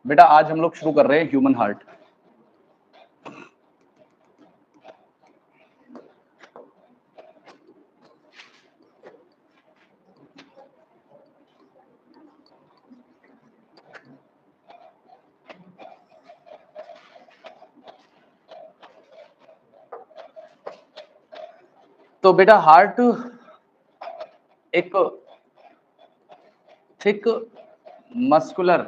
बेटा आज हम लोग शुरू कर रहे हैं ह्यूमन हार्ट। तो बेटा हार्ट एक thick muscular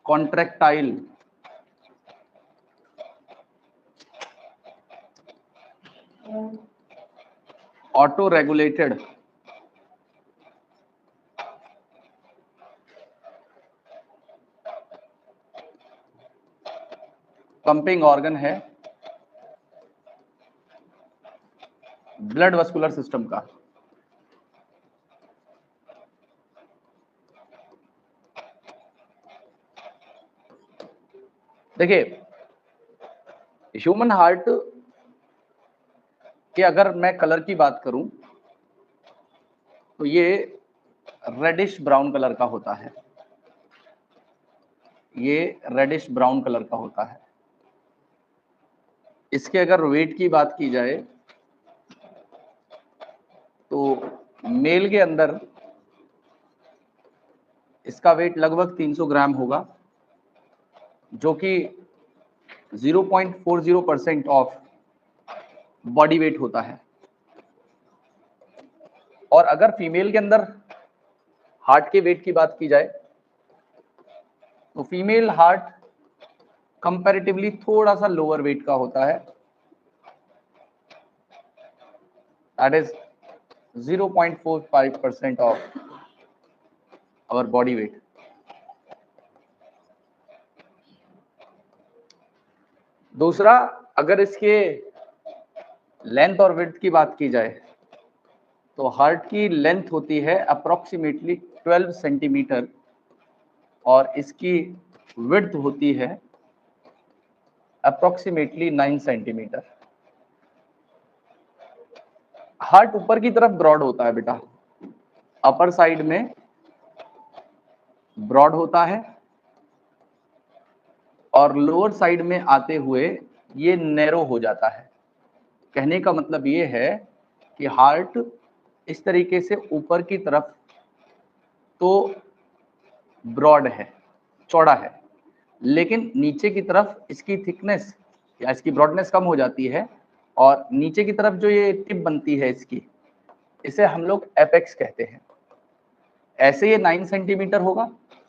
contractile auto regulated pumping organ है ब्लड वस्कुलर सिस्टम का। देखिए ह्यूमन हार्ट के अगर मैं कलर की बात करूं तो ये रेडिश ब्राउन कलर का होता है। ये रेडिश ब्राउन कलर का होता है। इसके अगर वेट की बात की जाए तो मेल के अंदर इसका वेट लगभग 300 ग्राम होगा, जो कि 0.40% ऑफ बॉडी वेट होता है। और अगर फीमेल के अंदर हार्ट के वेट की बात की जाए तो फीमेल हार्ट कंपैरेटिवली थोड़ा सा लोअर वेट का होता है, that is 0.45% of our body weight. दूसरा, अगर इसके लेंथ और विड्थ की बात की जाए तो हार्ट की लेंथ होती है अप्रोक्सीमेटली 12 सेंटीमीटर और इसकी विड्थ होती है अप्रोक्सीमेटली 9 सेंटीमीटर। हार्ट ऊपर की तरफ ब्रॉड होता है बेटा, अपर साइड में ब्रॉड होता है और लोअर साइड में आते हुए ये नैरो हो जाता है। कहने का मतलब ये है कि हार्ट इस तरीके से ऊपर की तरफ तो ब्रॉड है, चौड़ा है, लेकिन नीचे की तरफ इसकी थिकनेस या इसकी ब्रॉडनेस कम हो जाती है और नीचे की तरफ जो ये टिप बनती है इसकी, इसे हम लोग एपेक्स कहते हैं। ऐसे ये 9 सेंटीमीटर होगा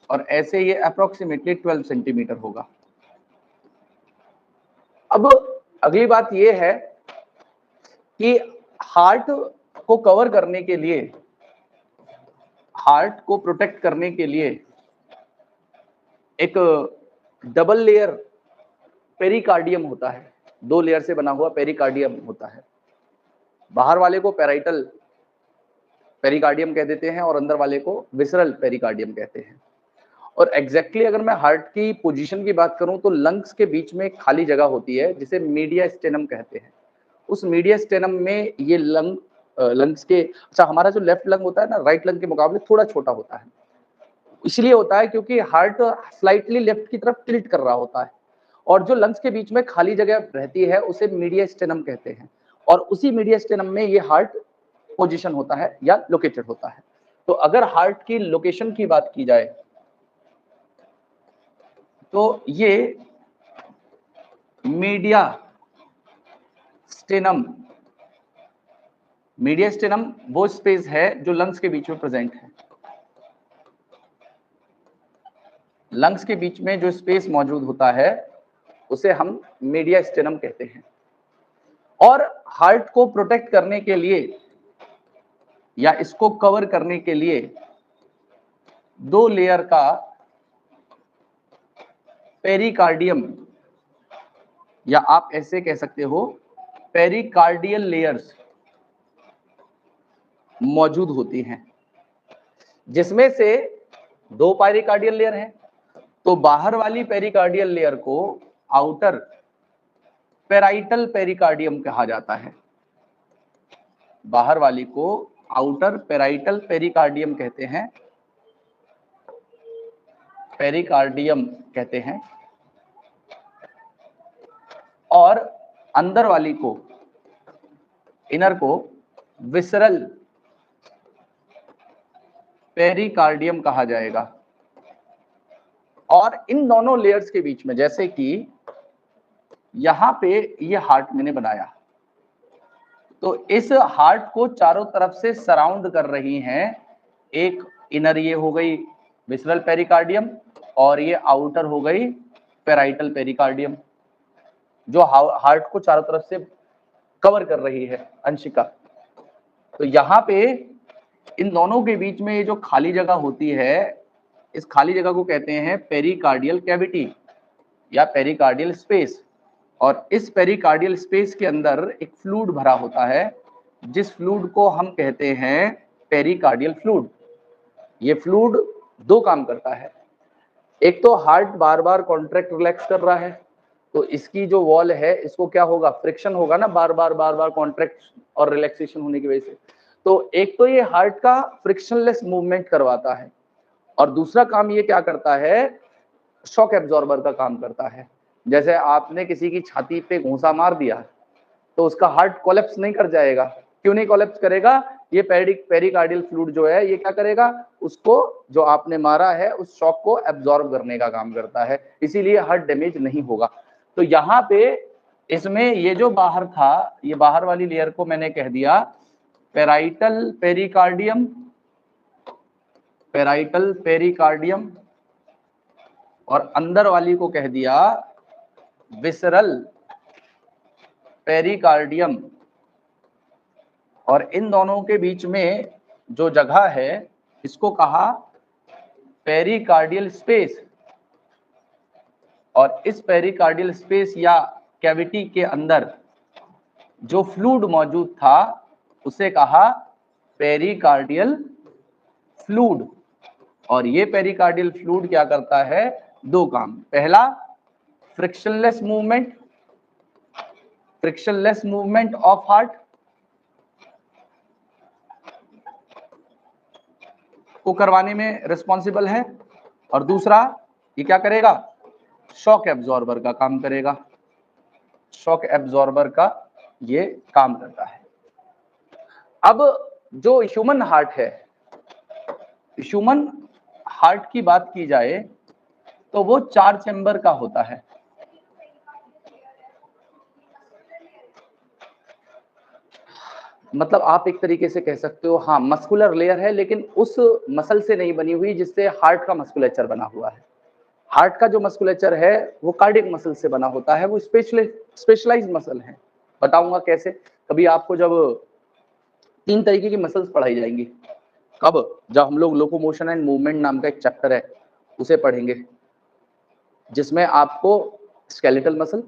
और ऐसे ये अप्रोक्सीमेटली 12 सेंटीमीटर होगा। अब अगली बात ये है कि हार्ट को कवर करने के लिए, हार्ट को प्रोटेक्ट करने के लिए एक डबल लेयर पेरिकार्डियम होता है, 2 लेयर से बना हुआ पेरिकार्डियम होता है। बाहर वाले को पेराइटल पेरिकार्डियम कह देते हैं और अंदर वाले को विसरल पेरिकार्डियम कहते हैं। और एग्जैक्टली अगर मैं हार्ट की पोजीशन की बात करूं तो लंग्स के बीच में एक खाली जगह होती है जिसे मीडिया स्टेनम कहते हैं। उस मीडिया स्टेनम में ये लंग्स के, अच्छा हमारा जो लेफ्ट लंग होता है ना, राइट लंग के मुकाबले थोड़ा छोटा होता है। इसलिए होता है क्योंकि हार्ट स्लाइटली लेफ्ट की तरफ टिल्ट कर रहा होता है और जो लंग्स के बीच में खाली जगह रहती है उसे मीडिया स्टेनम कहते हैं और उसी मीडिया स्टेनम में ये हार्ट पोजीशन होता है या लोकेटेड होता है। तो अगर हार्ट की लोकेशन की बात की जाए तो ये मीडिया स्टेनम वो स्पेस है जो लंग्स के बीच में प्रेजेंट है। लंग्स के बीच में जो स्पेस मौजूद होता है उसे हम मीडिया स्टेनम कहते हैं। और हार्ट को प्रोटेक्ट करने के लिए या इसको कवर करने के लिए 2 लेयर का पेरिकार्डियम, या आप ऐसे कह सकते हो पेरिकार्डियल लेयर्स मौजूद होती हैं, जिसमें से 2 पेरिकार्डियल लेयर हैं। तो बाहर वाली पेरिकार्डियल लेयर को आउटर पेराइटल पेरिकार्डियम कहा जाता है। बाहर वाली को आउटर पेराइटल पेरिकार्डियम कहते हैं पेरिकार्डियम कहते हैं, और अंदर वाली को, इनर को, विसरल पेरिकार्डियम कहा जाएगा। और इन दोनों लेयर्स के बीच में, जैसे कि यहां पे ये हार्ट मैंने बनाया, तो इस हार्ट को चारों तरफ से सराउंड कर रही हैं एक इनर, ये हो गई विसरल पेरिकार्डियम, और ये आउटर हो गई पेराइटल पेरिकार्डियम, जो हार्ट को चारों तरफ से कवर कर रही है अंशिका। तो यहाँ पे इन दोनों के बीच में ये जो खाली जगह होती है, इस खाली जगह को कहते हैं पेरिकार्डियल कैविटी या पेरिकार्डियल स्पेस। और इस पेरिकार्डियल स्पेस के अंदर एक फ्लूइड भरा होता है, जिस फ्लूइड को हम कहते हैं पेरिकार्डियल फ्लूइड। ये फ्लूइड दो काम करता है, एक तो हार्ट बार बार कॉन्ट्रैक्ट रिलैक्स कर रहा है, तो इसकी जो वॉल है इसको क्या होगा, फ्रिक्शन होगा ना, बार बार कॉन्ट्रैक्ट और रिलैक्सेशन होने की वजह से। तो एक तो ये हार्ट का फ्रिक्शनलेस मूवमेंट करवाता है, और दूसरा काम ये क्या करता है, शॉक एब्जॉर्बर का काम करता है। जैसे आपने किसी की छाती पे घूंसा मार दिया तो उसका हार्ट कोलैप्स नहीं कर जाएगा, क्यों नहीं कोलैप्स करेगा, ये पेरिकार्डियल फ्लूइड जो है ये क्या करेगा, उसको जो आपने मारा है उस शॉक को एब्जॉर्ब करने का काम करता है, इसीलिए हार्ट डैमेज नहीं होगा। तो यहाँ पे इसमें ये जो बाहर था, ये बाहर वाली लेयर को मैंने कह दिया पेराइटल पेरिकार्डियम, पेराइटल पेरिकार्डियम, और अंदर वाली को कह दिया विसरल पेरिकार्डियम। और इन दोनों के बीच में जो जगह है इसको कहा पेरिकार्डियल स्पेस, और इस पेरिकार्डियल स्पेस या कैविटी के अंदर जो फ्लूइड मौजूद था उसे कहा पेरिकार्डियल फ्लूइड। और ये पेरिकार्डियल फ्लूइड क्या करता है, दो काम, पहला फ्रिक्शनलेस मूवमेंट ऑफ हार्ट को करवाने में रिस्पॉन्सिबल है, और दूसरा ये क्या करेगा, शॉक एब्जॉर्बर का काम करेगा, शॉक एब्जॉर्बर का ये काम करता है। अब जो ह्यूमन हार्ट है, ह्यूमन हार्ट की बात की जाए तो वो 4 चैम्बर का होता है। मतलब आप एक तरीके से कह सकते हो, हाँ मस्कुलर लेयर है, लेकिन उस मसल से नहीं बनी हुई जिससे हार्ट का मस्कुलेचर बना हुआ है। हार्ट का जो मस्कुलेचर है वो कार्डियक मसल से बना होता है, वो स्पेशलाइज्ड मसल है। बताऊंगा कैसे। कभी आपको जब 3 तरीके की मसल्स पढ़ाई जाएंगी, कब, जब हम लोग लोकोमोशन एंड मूवमेंट नाम का एक चैप्टर है उसे पढ़ेंगे, जिसमें आपको स्केलेटल मसल,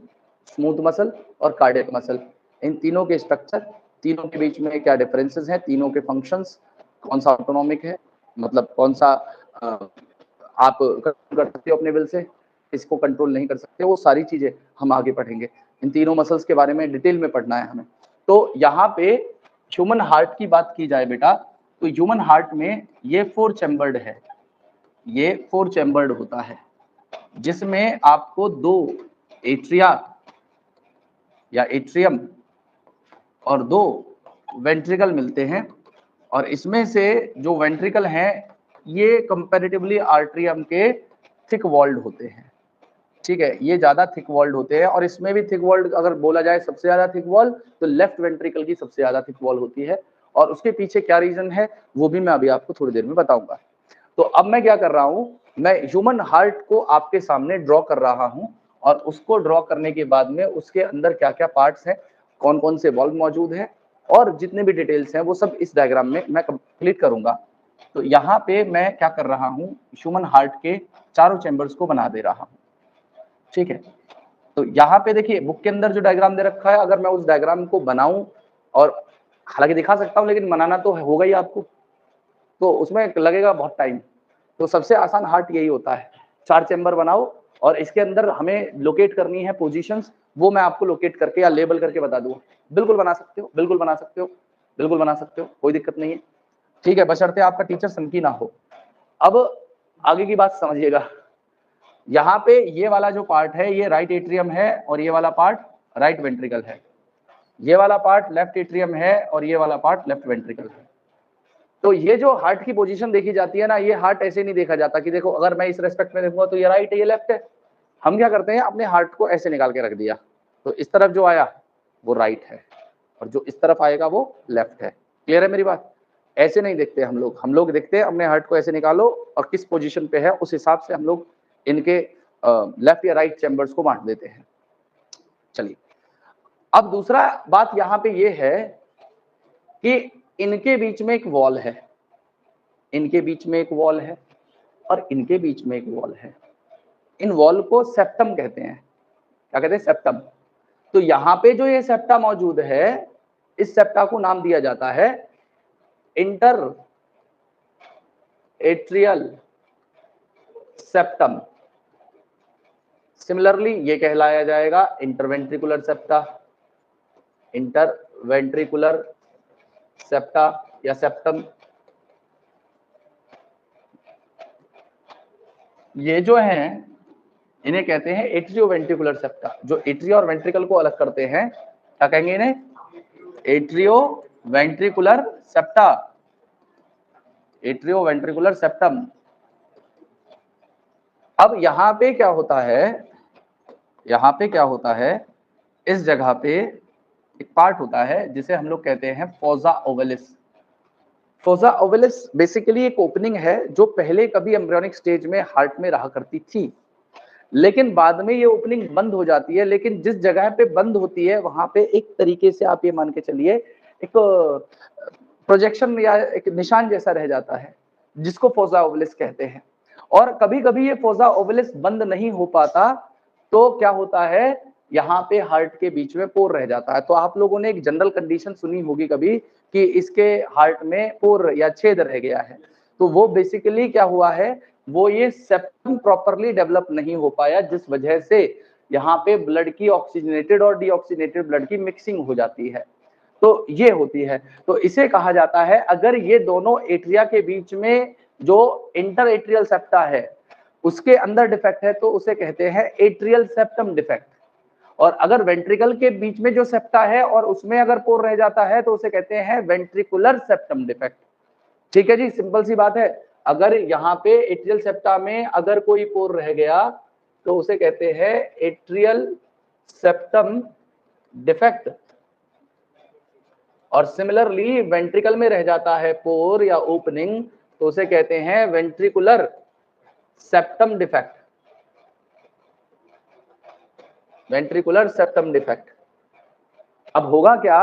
स्मूथ मसल और कार्डियक मसल, इन तीनों के स्ट्रक्चर, तीनों के बीच में क्या डिफरेंसेस हैं, तीनों के फंक्शंस, कौन सा ऑटोनॉमिक है, मतलब कौन सा आप कंट्रोल कर सकते हो अपने विल से, इसको कंट्रोल नहीं कर सकते, वो सारी चीजें हम आगे पढ़ेंगे। इन तीनों मसल्स के बारे में डिटेल में पढ़ना है हमें। तो यहाँ पे ह्यूमन हार्ट की बात की जाए बेटा, तो ह्यूमन हार्ट में ये 4 चैम्बर्ड है, ये 4 चैम्बर्ड होता है, जिसमें आपको 2 एट्रिया या एट्रियम और 2 वेंट्रिकल मिलते हैं। और इसमें से जो वेंट्रिकल हैं ये कंपैरेटिवली आर्ट्रियम के थिक वॉल्ड होते हैं, ठीक है, ये ज्यादा थिक वॉल्ड होते हैं। और इसमें भी थिक वॉल्ड अगर बोला जाए सबसे ज्यादा थिक वॉल तो लेफ्ट वेंट्रिकल की सबसे ज्यादा थिक वॉल होती है, और उसके पीछे क्या रीजन है वो भी मैं अभी आपको थोड़ी देर में बताऊंगा। तो अब मैं क्या कर रहा हूं, मैं ह्यूमन हार्ट को आपके सामने ड्रॉ कर रहा हूं, और उसको ड्रॉ करने के बाद में उसके अंदर क्या क्या पार्ट्स हैं, कौन कौन से वॉल्व मौजूद हैं, और जितने भी डिटेल्स हैं वो सब इस डायग्राम में मैं कंप्लीट करूंगा। तो यहाँ पे मैं क्या कर रहा हूँ, ह्यूमन हार्ट के चारों चैम्बर्स को बना दे रहा हूँ, ठीक है। तो यहाँ पे देखिए बुक के अंदर जो डायग्राम दे रखा है, अगर मैं उस डायग्राम को बनाऊं, और हालांकि दिखा सकता हूँ लेकिन बनाना तो होगा ही आपको, तो उसमें लगेगा बहुत टाइम। तो सबसे आसान हार्ट यही होता है, 4 चैम्बर बनाओ और इसके अंदर हमें लोकेट करनी है पोजीशंस, वो मैं आपको लोकेट करके या लेबल करके बता दूंगा। बिल्कुल बना सकते हो, बिल्कुल बना सकते हो, बिल्कुल बना सकते हो, कोई दिक्कत नहीं है, ठीक है, बशर्ते आपका टीचर सनकी ना हो। अब आगे की बात समझिएगा, यहाँ पे ये वाला जो पार्ट है ये राइट एट्रियम है और ये वाला पार्ट राइट वेंट्रिकल है, ये वाला पार्ट लेफ्ट एट्रियम है और ये वाला पार्ट लेफ्ट वेंट्रिकल है। तो ये जो हार्ट की पोजीशन देखी जाती है ना, ये हार्ट ऐसे नहीं देखा जाता कि देखो अगर मैं इस रेस्पेक्ट में देखूंगा तो ये राइट है ये लेफ्ट है। हम क्या करते हैं, अपने हार्ट को ऐसे निकाल के रख दिया, तो इस तरफ जो आया वो राइट है और जो इस तरफ आएगा वो लेफ्ट है। क्लियर है मेरी बात? ऐसे नहीं देखते हम लोग देखते हैं अपने हार्ट को ऐसे निकालो और किस पोजीशन पे है उस हिसाब से हम लोग इनके लेफ्ट या राइट चैम्बर्स को बांट देते हैं। चलिए, अब दूसरा बात यहाँ पे ये है कि इनके बीच में एक वॉल है, इनके बीच में एक वॉल है और इनके बीच में एक वॉल है। इन वॉल को सेप्टम कहते हैं। क्या कहते हैं? सेप्टम। तो यहाँ पे जो ये सेप्टा मौजूद है, इस सेप्टा को नाम दिया जाता है इंटर एट्रियल सेप्टम। सिमिलरली ये कहलाया जाएगा इंटरवेंट्रिकुलर सेप्टा, इंटरवेंट्रिकुलर सेप्टा या सेप्टम। ये जो है इन्हें कहते हैं एट्रियोवेंट्रिकुलर सेप्टा। जो एट्रिया और वेंट्रिकल को अलग करते हैं, क्या कहेंगे इन्हें? Atrioventricular septa, atrioventricular septum. अब यहाँ पे क्या होता है, यहाँ पे क्या होता है, इस जगह पे एक पार्ट होता है जिसे हम लोग कहते हैं फोसा ओवलिस। फोसा ओवलिस बेसिकली एक ओपनिंग है जो पहले कभी एम्ब्रियोनिक स्टेज में हार्ट में रहा करती थी, लेकिन बाद में ये ओपनिंग बंद हो जाती है। लेकिन जिस जगह पे बंद होती है वहां पे एक तरीके से आप ये मान के चलिए एक प्रोजेक्शन या एक निशान जैसा रह जाता है, जिसको फोसा ओवलिस कहते हैं। और कभी कभी ये फोसा ओवलिस बंद नहीं हो पाता तो क्या होता है, यहाँ पे हार्ट के बीच में पोर रह जाता है। तो आप लोगों ने एक जनरल कंडीशन सुनी होगी कभी कि इसके हार्ट में पोर या छेद रह गया है, तो वो बेसिकली क्या हुआ है, वो ये सेप्टम प्रॉपरली डेवलप नहीं हो पाया, जिस वजह से यहाँ पे ब्लड की ऑक्सीजनेटेड और डीऑक्सीजनेटेड ब्लड की मिक्सिंग हो जाती है। तो ये होती है, तो इसे कहा जाता है, अगर ये दोनों एट्रिया के बीच में जो इंटर एट्रियल सेप्टा है उसके अंदर डिफेक्ट है तो उसे कहते हैं एट्रियल सेप्टम डिफेक्ट। और अगर वेंट्रिकल के बीच में जो सेप्टा है और उसमें अगर पोर रह जाता है तो उसे कहते हैं वेंट्रिकुलर सेप्टम डिफेक्ट। ठीक है जी, सिंपल सी बात है। अगर यहाँ पे एट्रियल सेप्टा में अगर कोई पोर रह गया तो उसे कहते हैं एट्रियल सेप्टम डिफेक्ट। और सिमिलरली वेंट्रिकल में रह जाता है पोर या ओपनिंग तो उसे कहते हैं ventricular septum defect, ventricular septum defect. अब होगा क्या,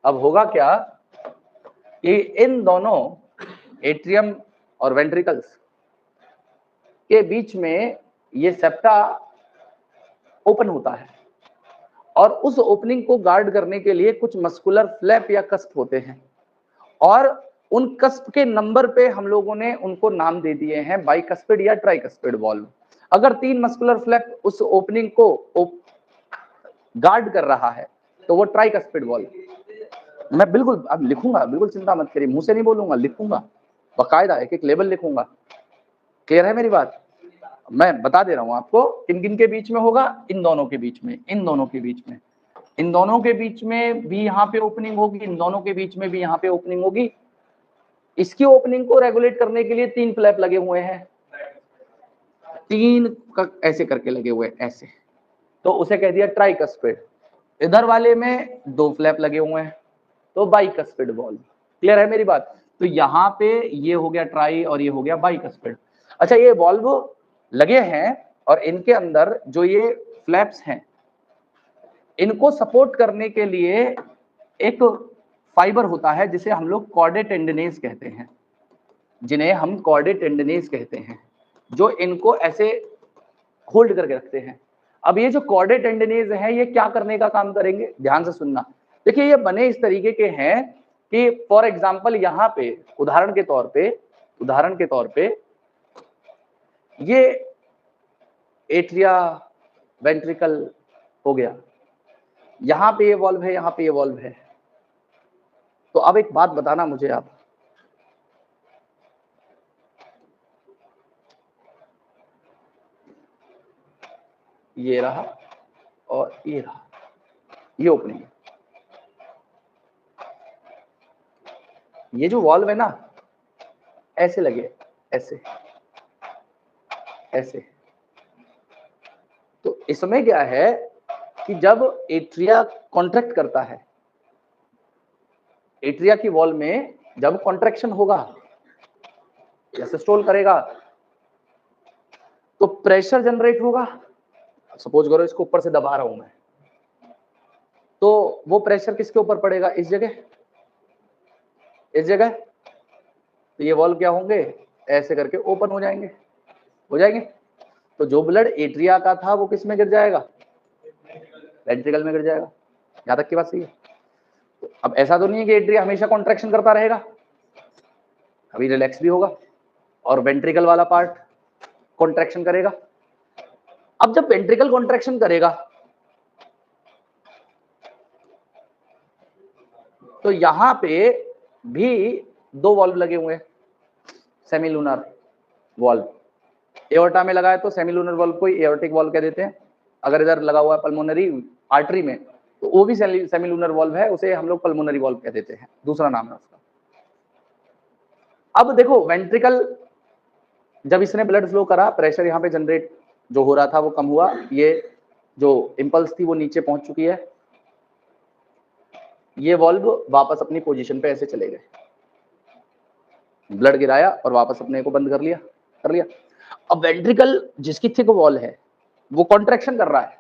अब होगा क्या कि इन दोनों एट्रियम और वेंट्रिकल्स के बीच में ये सेप्टा ओपन होता है और उस ओपनिंग को गार्ड करने के लिए कुछ मस्कुलर फ्लैप या कस्प होते हैं और उन कस्प के नंबर पे हम लोगों ने उनको नाम दे दिए हैं बाइकस्पिड या ट्राइकस्पिड वॉल्व। अगर 3 मस्कुलर फ्लैप उस ओपनिंग को गार्ड कर रहा है तो वो ट्राइकस्पिड वॉल्व। मैं बिल्कुल अब लिखूंगा, बिल्कुल चिंता मत करिए, मुंह से नहीं बोलूंगा, लिखूंगा बाकायदा, एक एक लेवल लिखूंगा। क्लियर है मेरी बात? मैं बता दे रहा हूं आपको किन किन के बीच में होगा, इन दोनों के बीच में, इन दोनों के बीच में, इन दोनों के बीच में भी यहाँ पे ओपनिंग होगी, इन दोनों के बीच में भी यहाँ पे ओपनिंग होगी। इसकी ओपनिंग को रेगुलेट करने के लिए 3 फ्लैप लगे हुए हैं, 3 ऐसे करके लगे हुए ऐसे, तो उसे कह दिया ट्राइकस्पिड। इधर वाले में 2 फ्लैप लगे हुए हैं तो बाइकस्पिड वॉल्व। क्लियर है मेरी बात? तो यहाँ पे ये हो गया ट्राई और ये हो गया बाइकस्पिड। अच्छा, ये वॉल्व लगे हैं और इनके अंदर जो ये फ्लैप्स हैं इनको सपोर्ट करने के लिए एक फाइबर होता है जिसे हम लोग कॉर्डे टेंडिनेस कहते हैं, जिन्हें हम कॉर्डे टेंडिनेस कहते हैं, जो इनको ऐसे होल्ड करके रखते हैं। अब ये जो कॉर्डे टेंडिनेस है ये क्या करने का काम करेंगे, ध्यान से सुनना। देखिए ये बने इस तरीके के हैं कि फॉर एग्जांपल यहाँ पे उदाहरण के तौर पे ये एट्रिया वेंट्रिकल हो गया, यहाँ पे ये वॉल्व है, यहाँ पे ये वॉल्व है। तो अब एक बात बताना मुझे आप, ये रहा और ये रहा, ये ओपनिंग है। ये जो वॉल्व है ना ऐसे लगे, ऐसे ऐसे। तो इसमें क्या है कि जब एट्रिया कॉन्ट्रैक्ट करता है, एट्रिया की वॉल में जब कॉन्ट्रैक्शन होगा या सिस्टोल करेगा तो प्रेशर जनरेट होगा। सपोज करो इसको ऊपर से दबा रहा हूं मैं, तो वो प्रेशर किसके ऊपर पड़ेगा, इस जगह, इस जगह। तो ये वॉल्व क्या होंगे, ऐसे करके ओपन हो जाएंगे, हो जाएंगे। तो जो ब्लड एट्रिया का था वो किस में गिर जाएगा, वेंट्रिकल में गिर जाएगा। यहां तक की बात सही है। तो अब ऐसा तो नहीं है कि एट्रिया हमेशा कॉन्ट्रैक्शन करता रहेगा, अभी रिलैक्स भी होगा और वेंट्रिकल वाला पार्ट कॉन्ट्रैक्शन करेगा। अब जब वेंट्रिकल कॉन्ट्रैक्शन करेगा तो यहां पे भी दो वॉल्व लगे हुए हैं, सेमीलूनर वॉल्व। एओर्टा में लगा है तो सेमीलूनर वॉल्व को एओर्टिक वॉल्व कह देते हैं। अगर इधर लगा हुआ है पल्मोनरी आर्टरी में तो वो भी सेमीलूनर वॉल्व है, उसे हम लोग पल्मोनरी वॉल्व कह देते हैं, दूसरा नाम है उसका। अब देखो वेंट्रिकल जब इसने ब्लड फ्लो करा, प्रेशर यहाँ पे जनरेट जो हो रहा था वो कम हुआ, ये जो इंपल्स थी वो नीचे पहुंच चुकी है, ये वॉल्व वापस अपनी पोजीशन पे ऐसे चले गए, ब्लड गिराया और वापस अपने को बंद कर लिया। अब वेंट्रिकल जिसकी थिक वॉल है वो कॉन्ट्रैक्शन कर रहा है।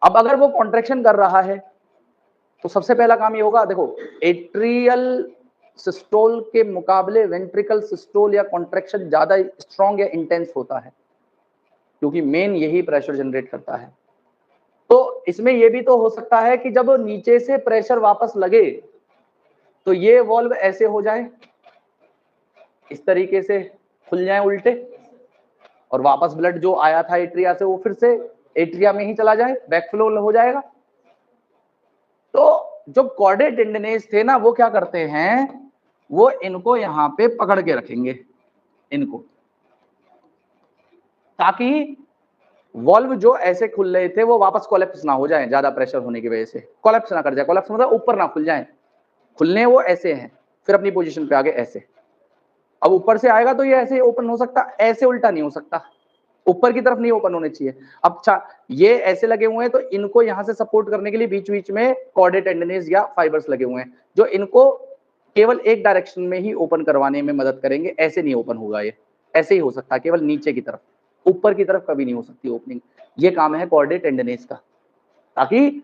अब अगर वो कॉन्ट्रैक्शन कर रहा है तो सबसे पहला काम ये होगा, देखो एट्रियल सिस्टोल के मुकाबले वेंट्रिकल सिस्टोल या कॉन्ट्रैक्शन ज्यादा स्ट्रॉन्ग या इंटेंस होता है, क्योंकि मेन यही प्रेशर जनरेट करता है। तो इसमें यह भी तो हो सकता है कि जब नीचे से प्रेशर वापस लगे तो ये वॉल्व ऐसे हो जाए, इस तरीके से खुल जाए उल्टे, और वापस ब्लड जो आया था एट्रिया से वो फिर से एट्रिया में ही चला जाए, बैकफ्लो हो जाएगा। तो जो कॉर्डे टेंडनेस थे ना वो क्या करते हैं, वो इनको यहां पे पकड़ के रखेंगे इनको, ताकि वॉल्व जो ऐसे खुल रहे थे वो वापस कोलैप्स ना हो जाए, ज्यादा प्रेशर होने की वजह से कोलैप्स ना कर जाए। कोलैप्स मतलब ऊपर ना खुल जाए, खुलने वो ऐसे हैं, फिर अपनी पोजीशन पे आगे ऐसे। अब ऊपर से आएगा तो ये ऐसे ओपन हो सकता, ऐसे उल्टा नहीं हो सकता, ऊपर की तरफ नहीं ओपन होने चाहिए। अब अच्छा ये ऐसे लगे हुए हैं तो इनको यहां से सपोर्ट करने के लिए बीच बीच में कॉर्डे टेंडनेस या फाइबर्स लगे हुए हैं जो इनको केवल एक डायरेक्शन में ही ओपन करवाने में मदद करेंगे। ऐसे नहीं ओपन होगा, ये ऐसे ही हो सकता है केवल नीचे की तरफ, ऊपर की तरफ कभी नहीं हो सकती ओपनिंग। ये काम है कॉर्डे टेंडनेस का, ताकि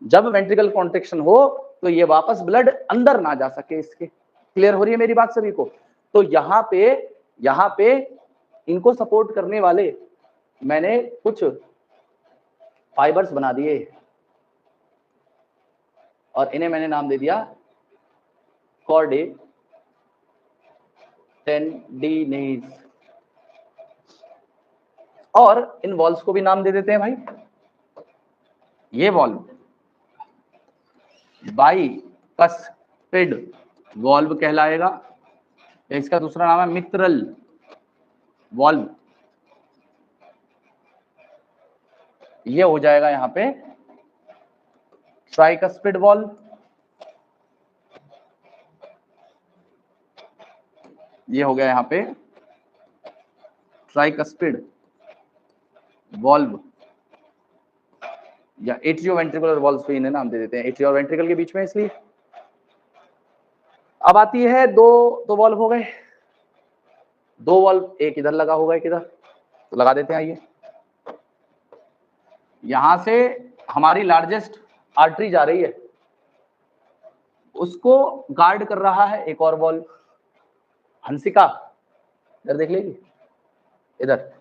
जब वेंट्रिकल कॉन्ट्रैक्शन हो तो ये वापस ब्लड अंदर ना जा सके इसके। क्लियर हो रही है मेरी बात सभी को? तो यहाँ पे इनको सपोर्ट करने वाले मैंने कुछ फाइबर्स बना दिए और इन्हें मैंने नाम दे दिया कॉर्डे टेंडिनेस, और इन वॉल्व्स को भी नाम दे देते हैं भाई। ये वॉल्व बाइकस्पिड वॉल्व कहलाएगा, इसका दूसरा नाम है मित्रल वॉल्व। ये हो जाएगा यहाँ पे ट्राइकस्पिड वॉल्व, ये हो गया यहाँ पे ट्राइकस्पिड वॉल्व या एट्रियो वेंट्रिकुलर वॉल्व पे इन्हें नाम दे देते हैं, एट्रियो और वेंट्रिकल के बीच में इसलिए। अब आती है दो वॉल्व हो गए, दो वॉल्व, एक इधर लगा होगा एक इधर, तो लगा देते हैं। आइए, यहां से हमारी लार्जेस्ट आर्टरी जा रही है, उसको गार्ड कर रहा है एक और वॉल्व, हंसिका इधर देख लेगी, इधर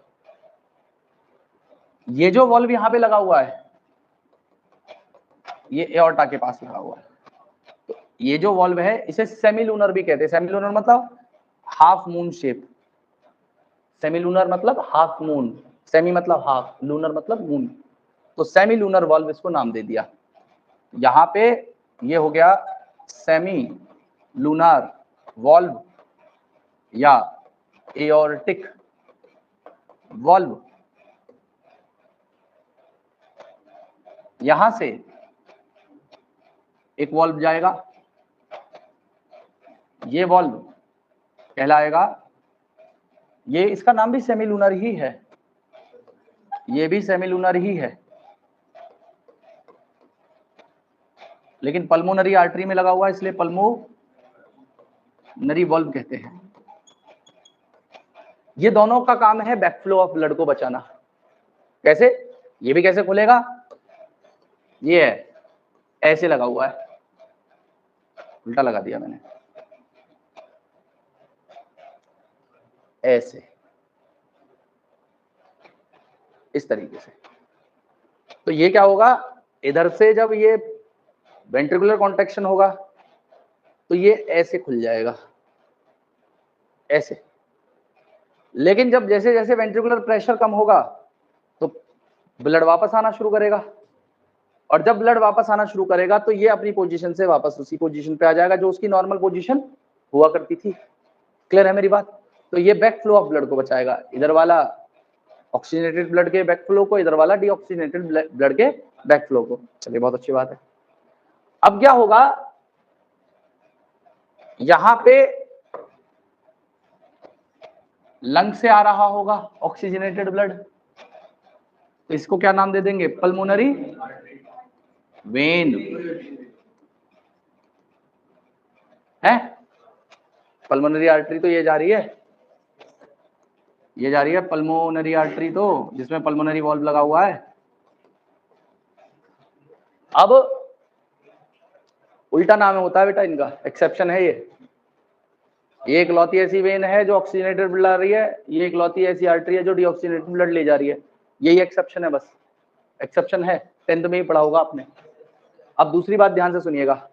ये जो वॉल्व यहां पे लगा हुआ है ये एओर्टा के पास लगा हुआ है। तो ये जो वॉल्व है इसे सेमीलूनर भी कहते हैं। सेमीलूनर मतलब हाफ मून शेप, सेमीलूनर मतलब हाफ मून, सेमी मतलब हाफ, लूनर मतलब मून, तो सेमीलूनर वॉल्व इसको नाम दे दिया। यहाँ पे ये हो गया सेमी लूनर वॉल्व या एओर्टिक वॉल्व। यहां से एक वॉल्व जाएगा, ये वॉल्व कहलाएगा, ये इसका नाम भी सेमीलूनर ही है, ये भी सेमीलूनर ही है, लेकिन पल्मोनरी आर्टरी में लगा हुआ है इसलिए पल्मोनरी वॉल्व कहते हैं। ये दोनों का काम है बैकफ्लो ऑफ ब्लड को बचाना। कैसे? ये भी कैसे खुलेगा? ये है, ऐसे लगा हुआ है, उल्टा लगा दिया मैंने, ऐसे, इस तरीके से। तो ये क्या होगा, इधर से जब ये वेंट्रिकुलर कॉन्ट्रैक्शन होगा तो ये ऐसे खुल जाएगा, ऐसे। लेकिन जब जैसे जैसे वेंट्रिकुलर प्रेशर कम होगा तो ब्लड वापस आना शुरू करेगा, और जब ब्लड वापस आना शुरू करेगा तो ये अपनी पोजीशन से वापस उसी पोजीशन पे आ जाएगा जो उसकी नॉर्मल पोजीशन हुआ करती थी। क्लियर है मेरी बात? तो ये बैक फ्लो ऑफ ब्लड को बचाएगा, इधर वाला ऑक्सीजनेटेड ब्लड के बैक फ्लो को, इधर वाला डीऑक्सीजनेटेड ब्लड के बैक फ्लो को। चलिए, बहुत अच्छी बात है। अब क्या होगा, यहां पे लंग से आ रहा होगा ऑक्सीजनेटेड ब्लड, तो इसको क्या नाम दे देंगे? पल्मोनरी वेन है। पल्मोनरी आर्टरी तो ये जा रही है, ये जा रही है पल्मोनरी आर्टरी, तो जिसमें पल्मोनरी वॉल्व लगा हुआ है। अब उल्टा नाम होता है बेटा इनका, एक्सेप्शन है ये इकलौती ऐसी वेन है जो ऑक्सीजनेटेड ब्लड ला रही है, ये इकलौती ऐसी आर्टरी है जो डीऑक्सीजनेटेड ब्लड ले जा रही है। यही एक्सेप्शन है, बस एक्सेप्शन है, 10th में ही पढ़ा होगा आपने। अब दूसरी बात ध्यान से सुनिएगा,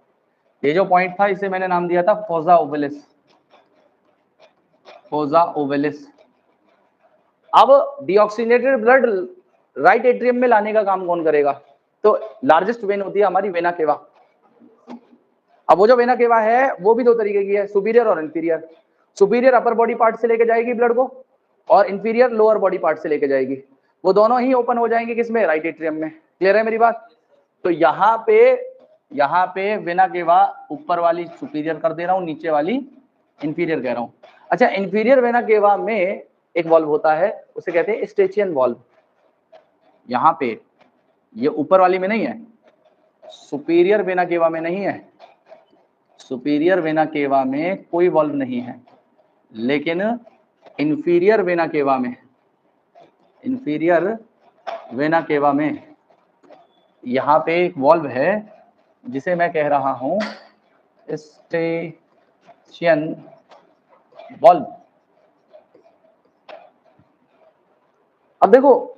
ये जो पॉइंट था इसे मैंने नाम दिया था फोजा ओवेलिस, फोजा ओवेलिस। अब डीऑक्सीजनेटेड ब्लड राइट एट्रियम में लाने का काम कौन करेगा? तो लार्जेस्ट वेन होती है हमारी वेना केवा। अब वो जो वेना केवा है वो भी दो तरीके की है, सुपीरियर और inferior. Superior upper body part से लेके जाएगी ब्लड को, और इंफीरियर लोअर बॉडी पार्ट से लेके जाएगी। वो दोनों ही ओपन हो जाएंगे किसमें? राइट एट्रियम में। क्लियर है मेरी बात? तो यहाँ पे वेना केवा ऊपर वाली सुपीरियर कर दे रहा हूँ, नीचे वाली इंफीरियर कह रहा हूँ। अच्छा, इंफीरियर वेना केवा में एक वॉल्व होता है, उसे कहते हैं स्टेचियन वॉल्व। यहाँ पे ये ऊपर वाली में नहीं है, सुपीरियर वेना केवा में नहीं है, सुपीरियर वेना केवा में कोई वॉल्व नहीं है, लेकिन इंफीरियर वेना केवा में, इंफीरियर वेना केवा में यहाँ पे एक वॉल्व है जिसे मैं कह रहा हूं स्टेचियन वॉल्व। अब देखो,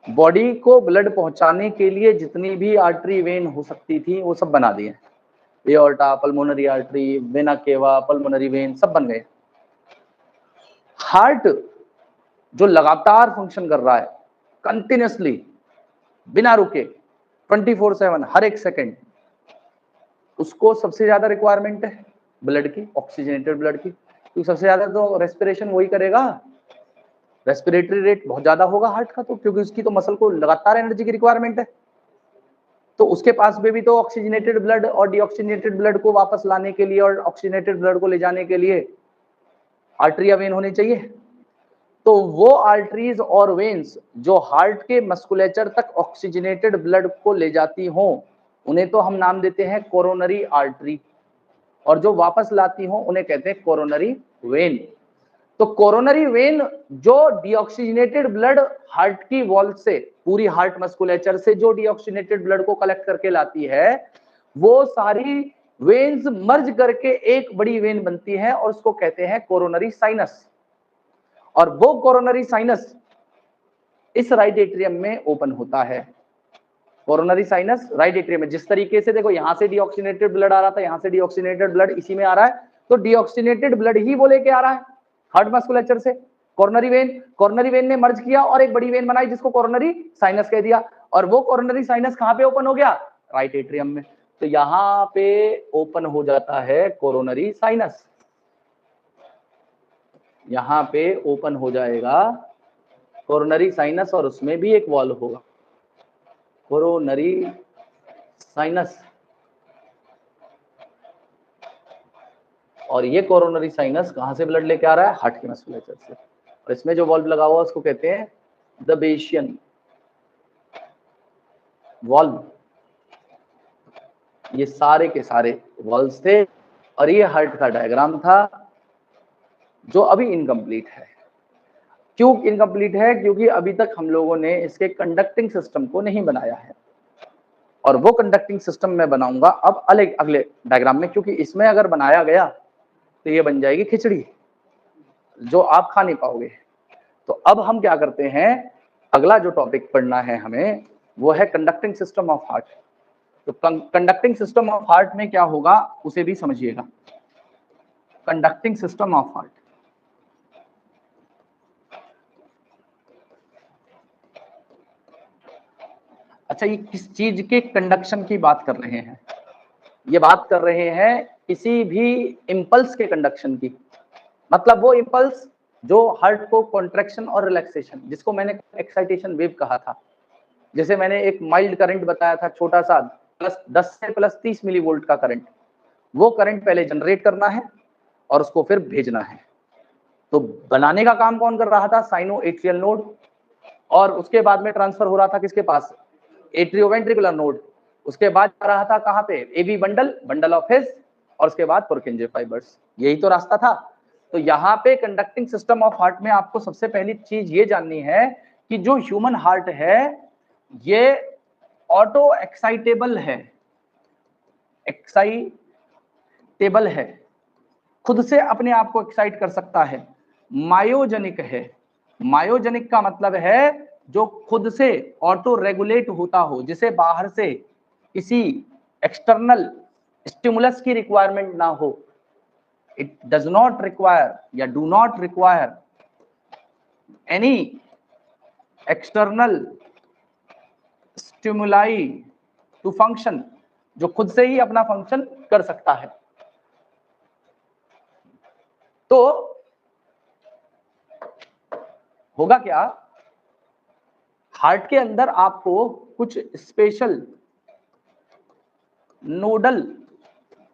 बॉडी को ब्लड पहुंचाने के लिए जितनी भी आर्टरी वेन हो सकती थी वो सब बना दिए, aorta, pulmonary artery, vena cava, pulmonary vein, सब बन गए। हार्ट जो लगातार फंक्शन कर रहा है कंटिन्यूसली, बिना रुके, 24/7, हर एक सेकंड, उसको सबसे ज्यादा रिक्वायरमेंट है ब्लड की, ऑक्सीजनेटेड ब्लड की, क्योंकि सबसे ज्यादा तो रेस्पिरेशन वही करेगा, रेस्पिरेटरी रेट बहुत ज्यादा होगा हार्ट का, तो क्योंकि उसकी तो मसल को लगातार एनर्जी की रिक्वायरमेंट है। तो उसके पास में भी तो ऑक्सीजनेटेड ब्लड और डीऑक्सीजनेटेड ब्लड को वापस लाने के लिए और ऑक्सीजनेटेड ब्लड को ले जाने के लिए आर्टरी या वेन होनी चाहिए। तो वो आर्टरीज और वेन्स जो हार्ट के मस्कुलेचर तक ऑक्सीजनेटेड ब्लड को ले जाती हों, उन्हें तो हम नाम देते हैं कोरोनरी आर्टरी, और जो वापस लाती हों उन्हें कहते हैं कोरोनरी वेन। तो कोरोनरी वेन जो डीऑक्सीजनेटेड ब्लड हार्ट की वॉल से, पूरी हार्ट मस्कुलेचर से जो डीऑक्सीजनेटेड ब्लड को कलेक्ट करके लाती है, वो सारी वेन्स मर्ज करके एक बड़ी वेन बनती है और उसको कहते हैं कोरोनरी साइनस। और वो कोरोनरी साइनस इस राइट एट्रियम में ओपन होता है। कोरोनरी साइनस राइट एट्रियम में, जिस तरीके से देखो यहां से डीऑक्सीजनेटेड ब्लड आ रहा था, यहां से डीऑक्सीजनेटेड ब्लड इसी में आ रहा है, तो डीऑक्सीजनेटेड ब्लड ही वो लेके आ रहा है हार्ट मस्कुलेचर से। कोरोनरी वेन ने मर्ज किया और एक बड़ी वेन बनाई जिसको कोरोनरी साइनस कह दिया, और वो कोरोनरी साइनस कहां पे ओपन हो गया? राइट एट्रियम में। तो यहां पे ओपन हो जाता है कोरोनरी साइनस, यहां पे ओपन हो जाएगा कोरोनरी साइनस, और उसमें भी एक वॉल्व होगा। कोरोनरी साइनस, और ये कोरोनरी साइनस कहां से ब्लड लेके आ रहा है? हार्ट के मस्कुलेचर से। और इसमें जो वॉल्व लगा हुआ है उसको कहते हैं द बेशियन वॉल्व। ये सारे के सारे वॉल्व्स थे और ये हार्ट का डायग्राम था जो अभी इनकम्प्लीट है। क्यों इनकम्प्लीट है? क्योंकि अभी तक हम लोगों ने इसके कंडक्टिंग सिस्टम को नहीं बनाया है, और वो कंडक्टिंग सिस्टम मैं बनाऊंगा अब अलग अगले डायग्राम में, क्योंकि इसमें अगर बनाया गया तो ये बन जाएगी खिचड़ी जो आप खा नहीं पाओगे। तो अब हम क्या करते हैं, अगला जो टॉपिक पढ़ना है हमें वो है कंडक्टिंग सिस्टम ऑफ हार्ट। तो कंडक्टिंग सिस्टम ऑफ हार्ट में क्या होगा उसे भी समझिएगा। कंडक्टिंग सिस्टम ऑफ हार्ट, अच्छा ये किस चीज के कंडक्शन की बात कर रहे हैं? ये बात कर रहे हैं किसी भी इंपल्स के कंडक्शन की। मतलब वो इंपल्स जो हार्ट को कॉन्ट्रैक्शन और रिलैक्सेशन, जिसको मैंने एक्साइटेशन वेव कहा था, जैसे मैंने एक माइल्ड करंट बताया था छोटा सा, प्लस 10 से प्लस 30 मिली वोल्ट का करंट, वो करंट पहले जनरेट करना है और उसको फिर भेजना है। तो बनाने का काम कौन कर रहा था? साइनो एट्रियल नोड, और उसके बाद में ट्रांसफर हो रहा था किसके पास? Atrioventricular node. उसके बाद आ रहा था कहां पे? AB bundle, bundle of His, और उसके बाद पुरकिंजे फाइबर्स। यही तो रास्ता था। तो यहाँ पे कंडक्टिंग सिस्टम ऑफ हार्ट में आपको सबसे पहली चीज ये जाननी है कि जो ह्यूमन हार्ट है ये ऑटो एक्साइटेबल है, एक्साइटेबल है, खुद से अपने आप को एक्साइट कर सकता है। मायोजेनिक है, मायोजेनिक का मतलब है जो खुद से ऑटो रेगुलेट होता हो, जिसे बाहर से किसी एक्सटर्नल स्टिमुलस की रिक्वायरमेंट ना हो। इट डज नॉट रिक्वायर या do not require any external stimuli to function, जो खुद से ही अपना फंक्शन कर सकता है। तो होगा क्या, हार्ट के अंदर आपको कुछ स्पेशल नोडल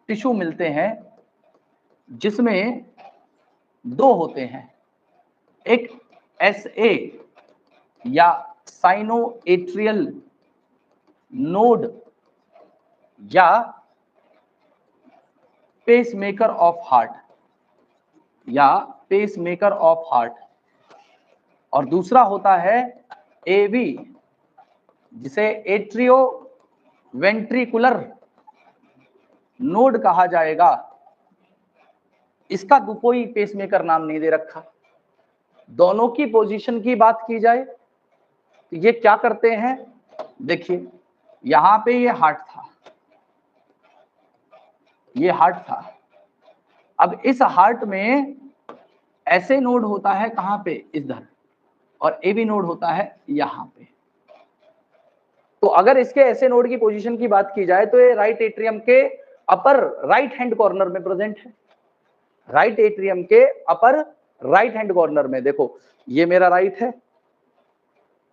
टिश्यू मिलते हैं जिसमें दो होते हैं, एक SA या साइनो एट्रियल नोड या पेसमेकर ऑफ हार्ट, या पेसमेकर ऑफ हार्ट, और दूसरा होता है AB जिसे एट्रियो वेंट्रिकुलर नोड कहा जाएगा। इसका कोई पेसमेकर नाम नहीं दे रखा। दोनों की पोजीशन की बात की जाए तो ये क्या करते हैं, देखिए यहां पे ये हार्ट था, ये हार्ट था। अब इस हार्ट में ऐसे नोड होता है कहां पे? इधर, और AB नोड होता है यहां पे। तो अगर इसके ऐसे नोड की पोजीशन की बात की जाए तो ये राइट एट्रियम के अपर राइट हैंड कॉर्नर में प्रेजेंट है। राइट एट्रियम के अपर राइट हैंड कॉर्नर में, देखो ये मेरा राइट है,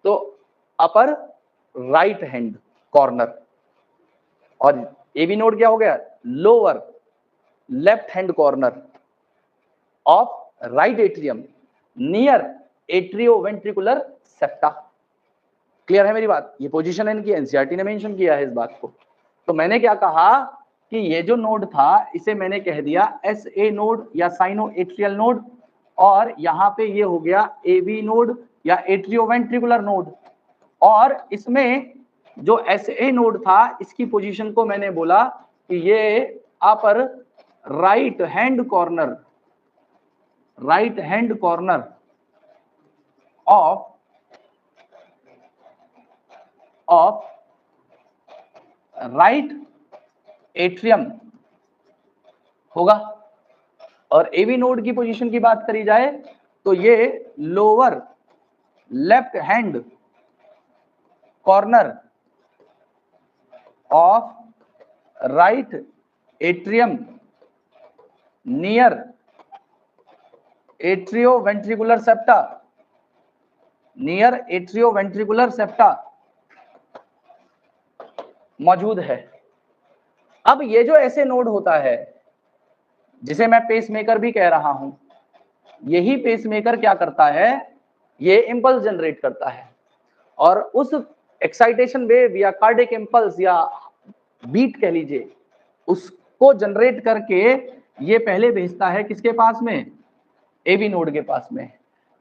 तो अपर राइट हैंड कॉर्नर, और AB नोड क्या हो गया? Lower left hand corner of right atrium near atrioventricular septa. Clear है मेरी बात? ये पोजीशन है इनकी, एनसीईआरटी ने मेंशन किया है इस बात को। तो मैंने क्या कहा कि ये जो नोड था इसे मैंने कह दिया SA नोड या साइनो एट्रियल नोड, और यहाँ पे ये हो गया AB नोड या एट्रियोवेंट्रिकुलर नोड। और इसमें जो SA नोड था इसकी पोजीशन को मैंने बोला कि ये upper right hand corner, right hand corner of right atrium होगा। और AB नोड की पोजीशन की बात करी जाए तो ये lower left hand corner of right atrium near atrioventricular septa, near atrioventricular septa. मौजूद है। अब ये जो ऐसे नोड होता है जिसे मैं पेसमेकर भी कह रहा हूं, यही पेसमेकर क्या करता है, ये इंपल्स जनरेट करता है और उस एक्साइटेशन वेव या कार्डिक इंपल्स या बीट कह लीजिए, उसको जनरेट करके ये पहले भेजता है किसके पास में, एवी नोड के पास में।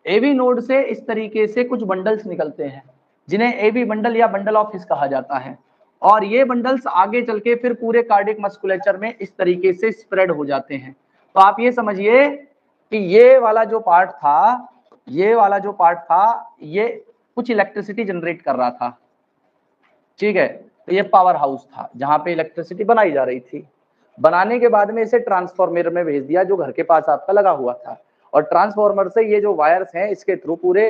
एवी नोड से इस तरीके से कुछ बंडल्स निकलते हैं जिन्हें एवी बंडल या बंडल ऑफ हिस कहा जाता है, और ये बंडल्स आगे चल के फिर पूरे कार्डिक मस्कुलेचर में इस तरीके से स्प्रेड हो जाते हैं। तो आप ये समझिए कि ये वाला जो पार्ट था, ये वाला जो पार्ट था, ये कुछ इलेक्ट्रिसिटी जनरेट कर रहा था, ठीक है। तो ये पावर हाउस था जहां पे इलेक्ट्रिसिटी बनाई जा रही थी। बनाने के बाद में इसे ट्रांसफार्मर में भेज दिया जो घर के पास आपका लगा हुआ था, और ट्रांसफार्मर से ये जो वायर्स हैं इसके थ्रू पूरे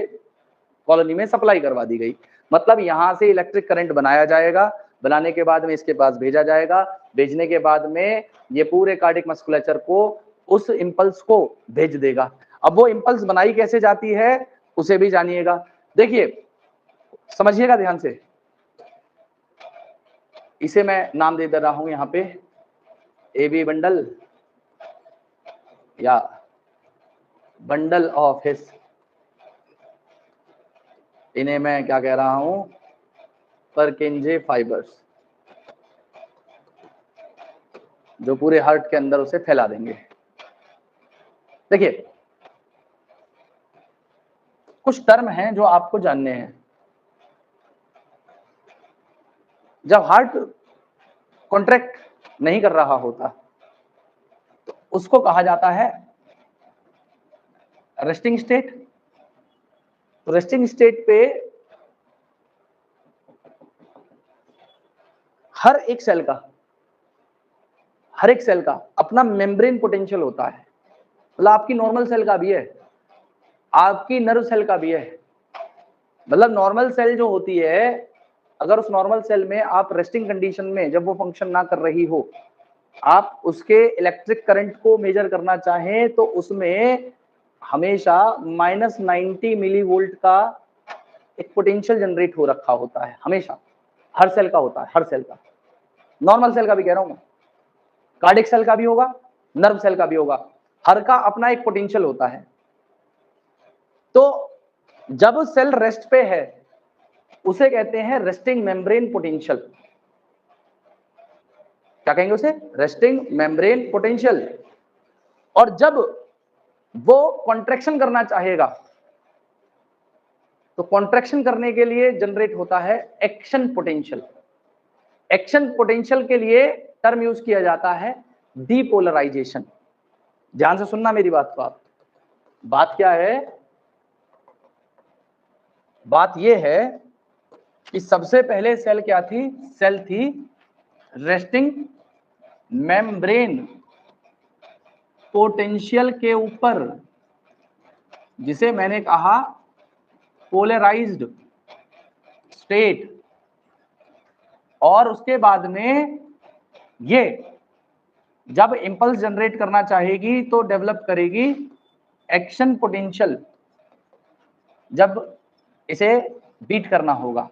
कॉलोनी में सप्लाई करवा दी गई। मतलब यहाँ से इलेक्ट्रिक करंट बनाया जाएगा, बनाने के बाद में इसके पास भेजा जाएगा, भेजने के बाद में ये पूरे कार्डिक मस्कुलेचर को उस इंपल्स को भेज देगा। अब वो इंपल्स बनाई कैसे जाती है उसे भी जानिएगा। देखिए समझिएगा ध्यान से, इसे मैं नाम दे रहा हूं यहाँ पे एबी बंडल या बंडल ऑफ हिस, इन्हें मैं क्या कह रहा हूं, परकिंजे फाइबर्स, जो पूरे हार्ट के अंदर उसे फैला देंगे। देखिए कुछ टर्म हैं जो आपको जानने हैं। जब हार्ट कॉन्ट्रैक्ट नहीं कर रहा होता तो उसको कहा जाता है रेस्टिंग स्टेट। तो रेस्टिंग स्टेट पे हर एक सेल का अपना मेम्ब्रेन पोटेंशियल होता है। मतलब आपकी नॉर्मल सेल का भी है, आपकी नर्व सेल का भी है। मतलब नॉर्मल सेल जो होती है, अगर उस नॉर्मल सेल में आप रेस्टिंग कंडीशन में जब वो फंक्शन ना कर रही हो, आप उसके इलेक्ट्रिक करंट को मेजर करना चाहें तो उसमें हमेशा -90 मिली वोल्ट का एक पोटेंशियल जनरेट हो रखा होता है, हमेशा हर सेल का होता है, हर सेल का, नॉर्मल सेल का भी कह रहा हूं मैं, कार्डिक सेल का भी होगा, नर्व सेल का भी होगा, हर का अपना एक पोटेंशियल होता है। तो जब सेल रेस्ट पे है उसे कहते हैं रेस्टिंग मेम्ब्रेन पोटेंशियल। क्या कहेंगे उसे, रेस्टिंग मेम्ब्रेन पोटेंशियल। और जब वो कॉन्ट्रैक्शन करना चाहेगा तो कॉन्ट्रैक्शन करने के लिए जनरेट होता है एक्शन पोटेंशियल। एक्शन पोटेंशियल के लिए टर्म यूज किया जाता है डीपोलराइजेशन। ध्यान से सुनना मेरी बात को आप, बात क्या है, बात यह है कि सबसे पहले सेल क्या थी, सेल थी रेस्टिंग मेम्ब्रेन पोटेंशियल के ऊपर, जिसे मैंने कहा पोलराइज्ड स्टेट, और उसके बाद में ये जब इंपल्स जनरेट करना चाहेगी तो डेवलप करेगी एक्शन पोटेंशियल। जब इसे बीट करना होगा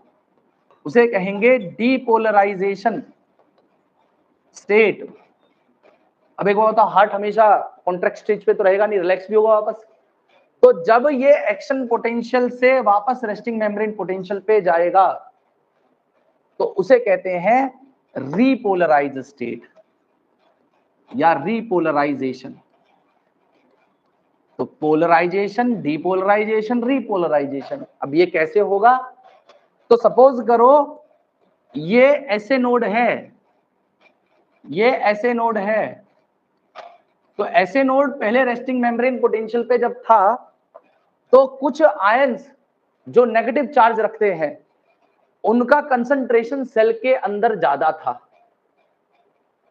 उसे कहेंगे डीपोलराइजेशन स्टेट। अब एक होता हार्ट हमेशा कॉन्ट्रैक्ट स्टेज पे तो रहेगा नहीं, रिलैक्स भी होगा वापस। तो जब ये एक्शन पोटेंशियल से वापस रेस्टिंग मेम्ब्रेन पोटेंशियल पे जाएगा तो उसे कहते हैं रीपोलराइज स्टेट या रीपोलराइजेशन। तो पोलराइजेशन, डीपोलराइजेशन, रीपोलराइजेशन। अब ये कैसे होगा, तो सपोज करो ये ऐसे नोड है, ये ऐसे नोड है, तो ऐसे नोड पहले रेस्टिंग मेम्ब्रेन पोटेंशियल पे जब था तो कुछ आयंस जो नेगेटिव चार्ज रखते हैं उनका कंसंट्रेशन सेल के अंदर ज्यादा था।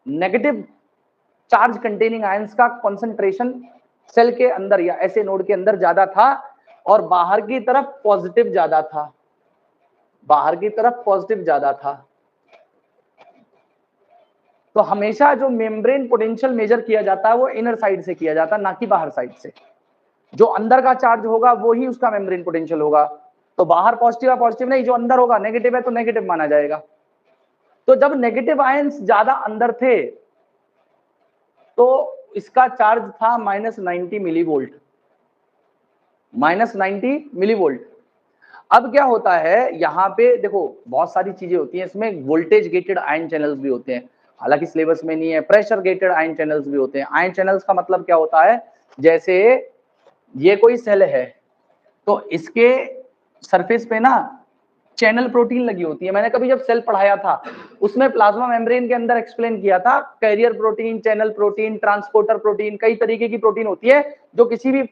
नेगेटिव चार्ज कंटेनिंग आयंस का कंसंट्रेशन सेल के अंदर या ऐसे नोड के अंदर ज्यादा था, और बाहर की तरफ पॉजिटिव ज्यादा था, बाहर की तरफ पॉजिटिव ज्यादा था। तो हमेशा जो मेम्ब्रेन पोटेंशियल मेजर किया जाता है वो इनर साइड से किया जाता है, ना कि बाहर साइड से। जो अंदर का चार्ज होगा वो ही उसका मेम्ब्रेन पोटेंशियल होगा। तो बाहर पॉजिटिव है पॉजिटिव नहीं, जो अंदर होगा नेगेटिव है तो नेगेटिव माना जाएगा। तो जब नेगेटिव आयंस ज्यादा अंदर थे तो इसका चार्ज था -90 मिलीवोल्ट, -90 मिलीवोल्ट। अब क्या होता है, यहाँ पे देखो बहुत सारी चीजें होती हैं इसमें, वोल्टेज गेटेड आयन चैनल्स भी होते हैं, हालांकि सिलेबस में नहीं है। प्रेशर गेटेड आयन चैनल्स भी होते हैं। आयन चैनल्स का मतलब क्या होता है, जैसे ये कोई सेल है तो इसके सरफेस पे ना चैनल प्रोटीन लगी होती है। मैंने कभी जब सेल पढ़ाया था उसमें प्लाज्मा मेम्ब्रेन के अंदर एक्सप्लेन किया था, carrier protein, channel protein, transporter protein, कई तरीके की प्रोटीन होती है जो किसी भी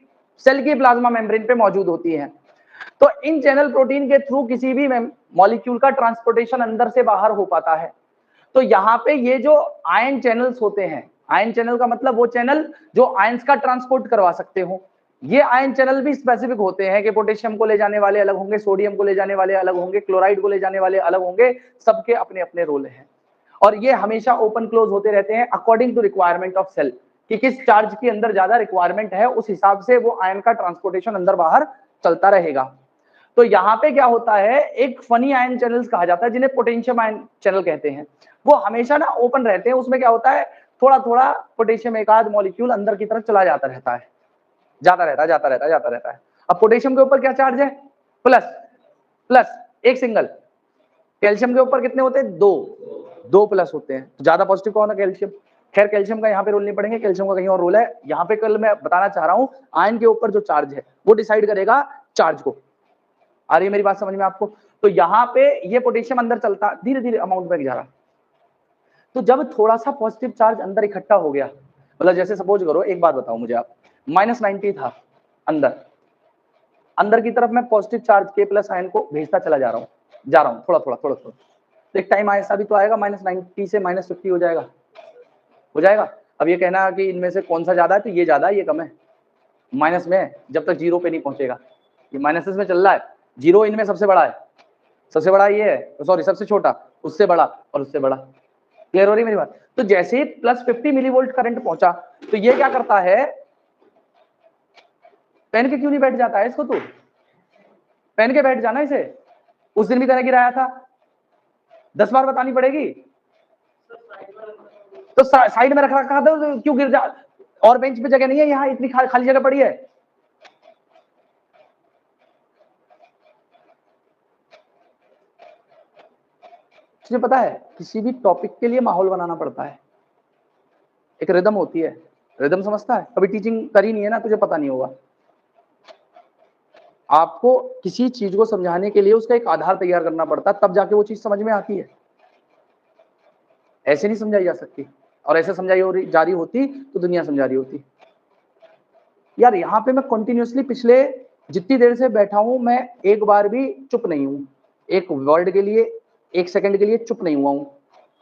सेल की प्लाज्मा मेम्ब्रेन पे मौजूद होती है। तो इन चैनल प्रोटीन के थ्रू किसी भी मॉलिक्यूल का ट्रांसपोर्टेशन अंदर से बाहर हो पाता है। तो यहाँ पे ये जो आयन चैनल्स होते हैं, आयन चैनल का मतलब वो चैनल जो आयंस का ट्रांसपोर्ट करवा सकते हो, ये आयन चैनल भी स्पेसिफिक होते हैं कि पोटेशियम को ले जाने वाले अलग होंगे, सोडियम को ले जाने वाले अलग होंगे, क्लोराइड को ले जाने वाले अलग होंगे, सबके अपने अपने रोल हैं। और ये हमेशा ओपन क्लोज होते रहते हैं according to requirement of cell, कि किस चार्ज की अंदर ज्यादा रिक्वायरमेंट है उस हिसाब से वो आयन का ट्रांसपोर्टेशन अंदर बाहर चलता रहेगा। तो यहाँ पे क्या होता है, एक फनी आयन चैनल्स कहा जाता है जिन्हें पोटेशियम आयन चैनल कहते हैं, वो हमेशा ना ओपन रहते हैं। उसमें क्या होता है, थोड़ा थोड़ा पोटेशियम एक आध मॉलिक्यूल अंदर की तरफ चला जाता रहता है, जाता रहता है। अब पोटेशियम के ऊपर क्या चार्ज है, प्लस प्लस, एक सिंगल। कैल्शियम के ऊपर कितने होते हैं, दो प्लस होते हैं। तो ज्यादा पॉजिटिव कौन है, कैल्शियम। खैर कैल्शियम का यहाँ पे रोल नहीं पड़ेंगे, कैल्शियम का कहीं और रोल है। यहाँ पे कल मैं बताना चाह रहा हूँ आयन के ऊपर जो चार्ज है वो डिसाइड करेगा चार्ज को। आ रही है मेरी बात समझ में आपको। तो यहाँ पे ये पोटेशियम अंदर चलता धीरे धीरे अमाउंट में जा रहा। तो जब थोड़ा सा पॉजिटिव चार्ज अंदर इकट्ठा हो गया, मतलब जैसे सपोज करो, एक बात बताओ मुझे आप, -90 था अंदर की तरफ मैं पॉजिटिव चार्ज के प्लस आयन को भेजता चला जा रहा हूँ थोड़ा थोड़ा। तो एक टाइम ऐसा भी तो आएगा -90 से -50 हो जाएगा। अब ये कहना कि इनमें से कौन सा ज्यादा है, तो ये ज्यादा है ये कम है, माइनस में जब तक जीरो पे नहीं पहुंचेगा। ये माइनस में चल रहा है, जीरो इनमें सबसे बड़ा है, सबसे बड़ा ये है, सॉरी सबसे छोटा, उससे बड़ा और उससे बड़ा। क्लियर हो रही मेरी बात। तो जैसे ही +50 मिलीवोल्ट करंट पहुंचा तो ये क्या करता है, पेन के क्यों नहीं बैठ जाता है इसको, तो पेन के बैठ जाना इसे। उस दिन भी तरह गिराया था, 10 बार बतानी पड़ेगी। तो साइड में रख रखा था तो क्यों गिर जा, और बेंच पे जगह नहीं है, यहाँ इतनी खाली जगह पड़ी है। तुझे पता है किसी भी टॉपिक के लिए माहौल बनाना पड़ता है, एक रिदम होती है। रिदम समझता है, कभी टीचिंग करी नहीं है ना, तुझे पता नहीं होगा। आपको किसी चीज को समझाने के लिए उसका एक आधार तैयार करना पड़ता है, तब जाके वो चीज समझ में आती है। ऐसे नहीं समझाई जा सकती, और ऐसे समझाई जा रही होती तो दुनिया समझा रही होती। यार यहाँ पे मैं कंटिन्यूअसली पिछले जितनी देर से बैठा हूं, मैं एक बार भी चुप नहीं हूं, एक वर्ड के लिए, एक सेकंड के लिए चुप नहीं हुआ हूं।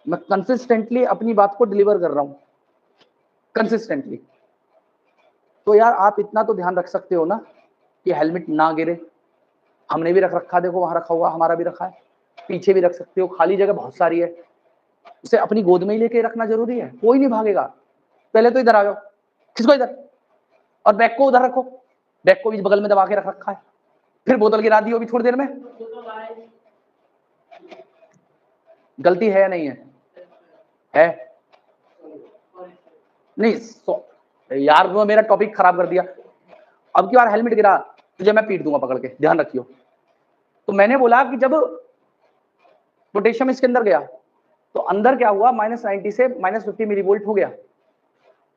मैं कंसिस्टेंटली अपनी बात को डिलीवर कर रहा हूं, कंसिस्टेंटली। तो यार आप इतना तो ध्यान रख सकते हो ना कि हेलमेट ना गिरे। हमने भी रख रखा, देखो वहां रखा हुआ, हमारा भी रखा है, पीछे भी रख सकते हो, खाली जगह बहुत सारी है। उसे अपनी गोद में ही लेके रखना जरूरी है, कोई नहीं भागेगा। पहले तो इधर आ जाओ, किसको इधर, और बैग को उधर रखो, बैग को भी बगल में दबा के रख रखा है। फिर बोतल गिरा दी होगी थोड़ी देर में। गलती है या नहीं है नहीं यार, वो मेरा टॉपिक खराब कर दिया। अब की बार हेलमेट गिरा तुझे मैं पीट दूंगा पकड़ के, ध्यान रखियो। तो मैंने बोला कि जब पोटेशियम इसके अंदर गया तो अंदर क्या हुआ, -90 से -50 मिलीवोल्ट हो गया।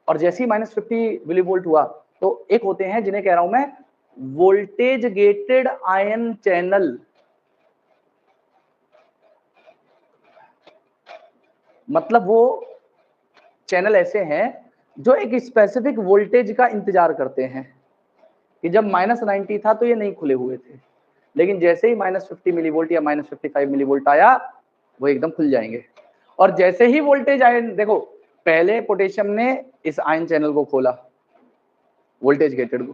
और जैसे ही -50 मिलीवोल्ट हुआ तो एक होते हैं जिन्हें कह रहा हूं मैं वोल्टेज गेटेड आयन चैनल। मतलब वो चैनल ऐसे हैं जो एक स्पेसिफिक वोल्टेज का इंतजार करते हैं, कि जब -90 था तो ये नहीं खुले हुए थे, लेकिन जैसे ही -50 मिलीवोल्ट या -55 मिलीवोल्ट आया वो एकदम खुल जाएंगे। और जैसे ही वोल्टेज आयन, देखो पहले पोटेशियम ने इस आयन चैनल को खोला, वोल्टेज गेटेड को,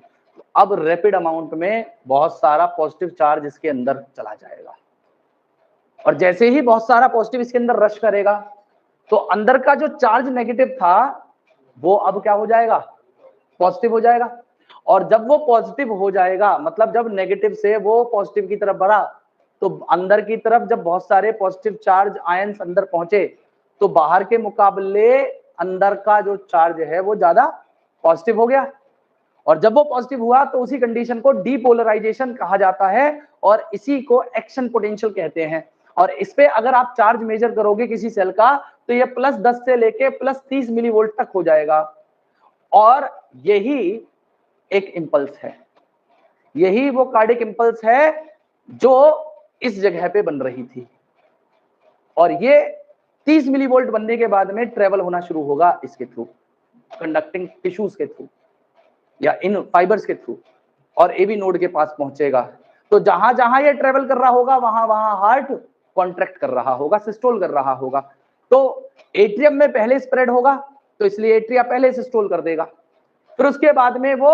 अब रैपिड अमाउंट में बहुत सारा पॉजिटिव चार्ज इसके अंदर चला जाएगा। और जैसे ही बहुत सारा पॉजिटिव इसके अंदर रश करेगा तो अंदर का जो चार्ज नेगेटिव था वो अब क्या हो जाएगा, पॉजिटिव हो जाएगा। और जब वो पॉजिटिव हो जाएगा, मतलब जब नेगेटिव से वो पॉजिटिव की तरफ बढ़ा, तो अंदर की तरफ जब बहुत सारे पॉजिटिव चार्ज आयंस अंदर पहुंचे तो बाहर के मुकाबले अंदर का जो चार्ज है वो ज्यादा पॉजिटिव हो गया, और जब वो पॉजिटिव हुआ तो उसी कंडीशन को डीपोलराइजेशन कहा जाता है और इसी को एक्शन पोटेंशियल कहते हैं। और इस पे अगर आप चार्ज मेजर करोगे किसी सेल का तो ये +10 से लेके +30 मिलीवोल्ट तक हो जाएगा, और यही एक इंपल्स है, यही वो कार्डिक इंपल्स है जो इस जगह पे बन रही थी, और ये 30 मिलीवोल्ट बनने के बाद में ट्रेवल होना शुरू होगा इसके थ्रू, कंडक्टिंग टिश्यूज के थ्रू या इन फाइबर्स के थ्रू, और एबी नोड के पास पहुंचेगा। तो जहां जहां ये ट्रेवल कर रहा होगा वहां वहां हार्ट कॉन्ट्रैक्ट कर रहा होगा, सिस्टोल कर रहा होगा। तो एट्रियम में पहले स्प्रेड होगा तो इसलिए एट्रिया पहले सिस्टोल कर देगा, फिर उसके बाद में वो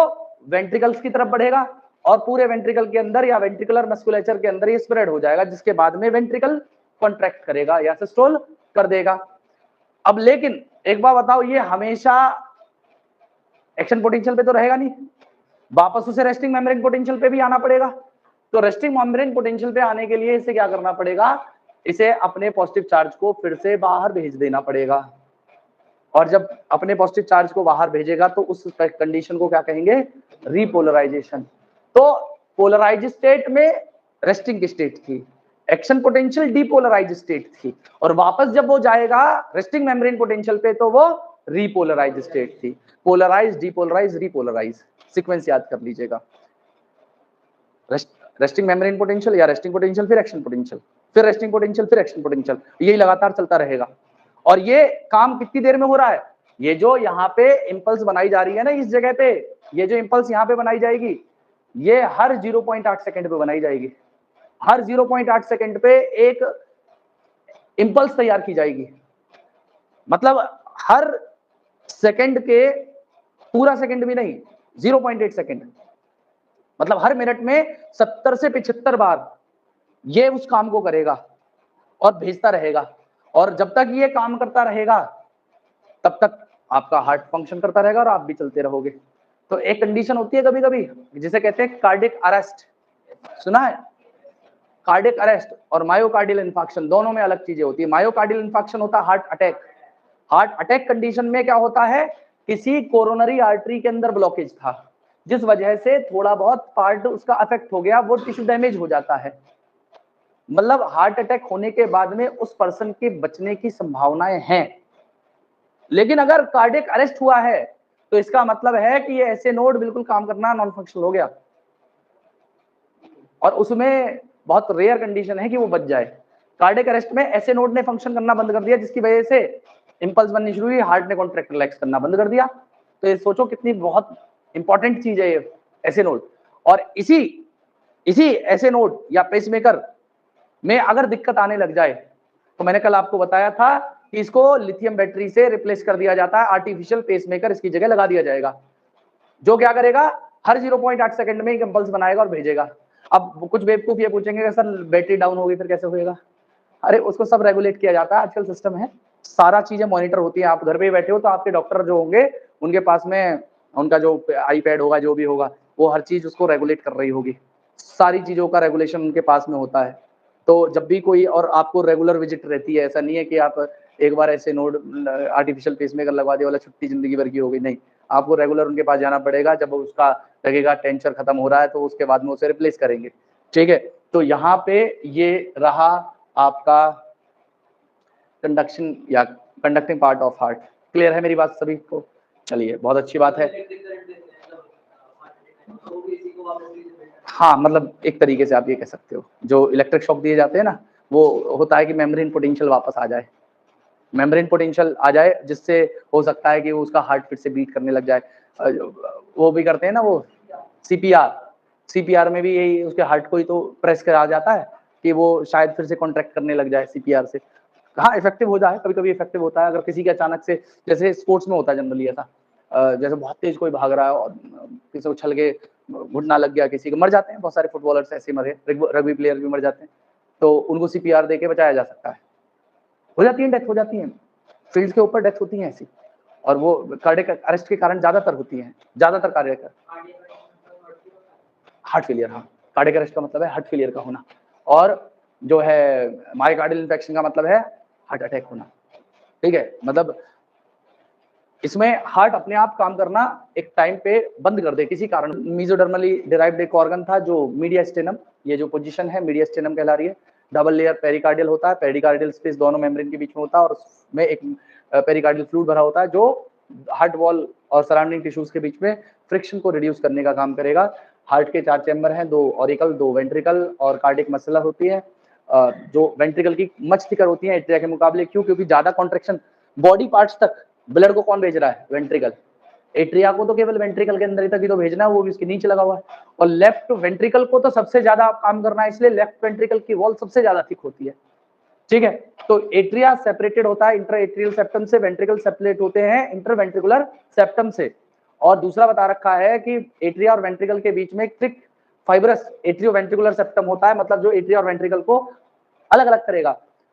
वेंट्रिकल्स की तरफ बढ़ेगा और पूरे वेंट्रिकल के अंदर या वेंट्रिकुलर मस्कुलेचर के अंदर ये स्प्रेड हो जाएगा, जिसके बाद में वेंट्रिकल कॉन्ट्रैक्ट करेगा या सिस्टोल कर देगा। अब लेकिन एक बात बताओ, ये हमेशा एक्शन पोटेंशियल पे तो रहेगा नहीं, वापस उसे रेस्टिंग मेम्ब्रेन पोटेंशियल पे भी आना पड़ेगा। तो रेस्टिंग मेम्ब्रेन पोटेंशियल पे आने के लिए इसे क्या करना पड़ेगा, इसे अपने पॉजिटिव चार्ज को फिर से बाहर भेज देना पड़ेगा, और जब अपने पॉजिटिव चार्ज को बाहर भेजेगा तो उस कंडीशन को क्या कहेंगे, रीपोलराइजेशन। तो पोलराइज स्टेट में रेस्टिंग की स्टेट थी, एक्शन पोटेंशियल डीपोलराइज स्टेट थी, और वापस जब वो जाएगा रेस्टिंग मेम्ब्रेन पोटेंशियल पे तो वो रीपोलराइज स्टेट थी। पोलराइज, डीपोलराइज, रीपोलराइज, सीक्वेंस याद कर लीजिएगा, रेस्टिंग मेम्ब्रेन पोटेंशियल या रेस्टिंग पोटेंशियल फिर एक्शन पोटेंशियल फिर रेस्टिंग पोटेंशियल फिर एक्शन पोटेंशियल, यही लगातार चलता रहेगा। और ये काम कितनी देर में हो रहा है, ये जो यहाँ पे इंपल्स बनाई जा रही है ना इस जगह पे, ये जो इंपल्स यहाँ पे बनाई जाएगी ये हर 0.8 सेकंड पे बनाई जाएगी, हर 0.8 सेकंड पे एक इंपल्स तैयार की जाएगी, मतलब हर सेकंड के, पूरा सेकंड भी नहीं, 0.8 सेकंड, मतलब हर मिनट में 70 से 75 बार ये उस काम को करेगा और भेजता रहेगा, और जब तक ये काम करता रहेगा तब तक आपका हार्ट फंक्शन करता रहेगा और आप भी चलते रहोगे। तो एक कंडीशन होती है कभी कभी जिसे कहते हैं कार्डिक अरेस्ट, सुना है? कार्डिक अरेस्ट और मायोकार्डियल इंफाक्शन दोनों में अलग चीजें होती है। मायोकार्डियल इंफाक्शन होता है heart attack. Heart attack condition में क्या होता है, किसी कोरोनरी आर्टरी के अंदर ब्लॉकेज था जिस वजह से थोड़ा बहुत पार्ट उसका अफेक्ट हो गया, वो टिश्यू डैमेज हो जाता है, मतलब हार्ट अटैक होने के बाद में उस पर्सन के बचने की संभावनाएं हैं। लेकिन अगर कार्डियक अरेस्ट हुआ है तो इसका मतलब है कि ये ऐसे नोड बिल्कुल काम करना नॉन फंक्शनल हो गया, और उसमें बहुत रेयर कंडीशन है कि वो बच जाए। कार्डियक अरेस्ट में ऐसे नोड ने फंक्शन करना बंद कर दिया जिसकी वजह से इंपल्स बननी शुरू हुई, हार्ट ने कॉन्ट्रैक्ट रिलैक्स करना बंद कर दिया। तो ये सोचो कितनी बहुत इंपॉर्टेंट चीज है ये ऐसे नोड। और इसी ऐसे नोड या पेसमेकर में अगर दिक्कत आने लग जाए तो मैंने कल आपको बताया था कि इसको लिथियम बैटरी से रिप्लेस कर दिया जाता है, आर्टिफिशियल पेसमेकर इसकी जगह लगा दिया जाएगा, जो क्या करेगा हर 0.8 सेकंड में एक इंपल्स बनाएगा और भेजेगा। अब कुछ बेवकूफ ये पूछेंगे कि सर बैटरी डाउन होगी फिर कैसे होएगा? अरे उसको सब रेगुलेट किया जाता है, आजकल सिस्टम है, सारा चीजें मॉनिटर होती है। आप घर पे बैठे हो तो आपके डॉक्टर जो होंगे उनके पास में उनका जो आईपैड होगा, जो भी होगा, वो हर चीज उसको रेगुलेट कर रही होगी, सारी चीजों का रेगुलेशन उनके पास में होता है। तो जब भी कोई, और आपको रेगुलर विजिट रहती है, ऐसा नहीं है कि आप एक बार ऐसे नोड आर्टिफिशियल पेसमेकर लगवा दिया वाला छुट्टी जिंदगी भर की हो गई, नहीं, आपको रेगुलर उनके पास जाना पड़ेगा। जब उसका लगेगा टेंशन खत्म हो रहा है तो उसके बाद में उसे रिप्लेस करेंगे, ठीक है। तो यहाँ पे ये रहा आपका कंडक्शन या conducting part of heart. Clear है मेरी बात सभी को? चलिए, बहुत अच्छी बात है। हाँ, मतलब एक तरीके से आप ये कह सकते हो, जो इलेक्ट्रिक शॉक दिए जाते हैं ना, वो होता है कि मेम्ब्रेन पोटेंशियल वापस आ जाए, मेम्ब्रेन पोटेंशियल आ जाए, जिससे हो सकता है कि वो उसका हार्ट फिर से बीट करने लग जाए। वो भी करते हैं ना वो सीपीआर में भी यही, उसके हार्ट को ही तो प्रेस करा जाता है कि वो शायद फिर से कॉन्ट्रैक्ट करने लग जाए सीपीआर से। हाँ, इफेक्टिव हो जाए, कभी कभी इफेक्टिव होता है। अगर किसी के अचानक से, जैसे स्पोर्ट्स में होता है जनरली ऐसा, जैसे बहुत तेज कोई भाग रहा है और किसी को उछल के घुटना लग गया, किसी को, मर जाते हैं बहुत सारे फुटबॉलर्स ऐसे मरे, रग्बी प्लेयर भी मर जाते हैं, तो उनको सीपीआर देके बचाया जा सकता है। हो जाती है, डेथ हो जाती है, फील्ड के ऊपर डेथ होती है ऐसी, और वो कार्डियक अरेस्ट के कारण ज्यादातर होती है, ज्यादातर कार्डियक हार्ट फेलियर। हाँ, कार्डियक अरेस्ट का मतलब है हार्ट फेलियर का होना। और जो है मायोकार्डियल इन्फेक्शन का मतलब है हार्ट अटैक होना, ठीक है। मतलब इसमें हार्ट अपने आप काम करना एक टाइम पे बंद कर दे किसी कारण। मेसोडर्मली डिराइव्ड एक ऑर्गन था जो मीडियास्टेनम, ये जो पोजीशन है मीडियास्टेनम कहला रही है। डबल लेयर पेरिकार्डियल होता है, पेरिकार्डियल स्पेस दोनों मेम्ब्रेन के बीच में होता है और उसमें एक पेरिकार्डियल फ्लूइड भरा होता है जो हार्ट वॉल और सराउंडिंग टिश्यूज के बीच में फ्रिक्शन को रिड्यूस करने का काम करेगा। हार्ट के 4 चैम्बर हैं, 2 ऑरिकल, 2 वेंट्रिकल और कार्डियक मसलर होती है। जो वेंट्रिकल की मच थिकर होती है एट्रिया के मुकाबले, क्यों? क्योंकि ज्यादा कॉन्ट्रेक्शन बॉडी पार्ट्स तक ब्लड को कौन भेज रहा है? वेंट्रिकल। एट्रिया को तो केवल वेंट्रिकल के अंदर ही तक ही तो भेजना है, वो भी इसके नीचे लगा हुआ है। और लेफ्ट वेंट्रिकल को तो सबसे ज्यादा काम करना है, इसलिए लेफ्ट वेंट्रिकल की वॉल सबसे ज्यादा थिक होती है, ठीक है। तो एट्रिया सेपरेटेड होता है इंटर एट्रियल सेप्टम से, वेंट्रिकल सेपरेट होते हैं इंटरवेंट्रिकुलर सेप्टम से। और दूसरा बता रखा है कि एट्रिया और वेंट्रिकल के बीच में एक थिक फाइब्रस एट्रियोवेंट्रिकुलर सेप्टम होता है, मतलब जो एट्रिया और वेंट्रिकल को अलग अलग करेगा।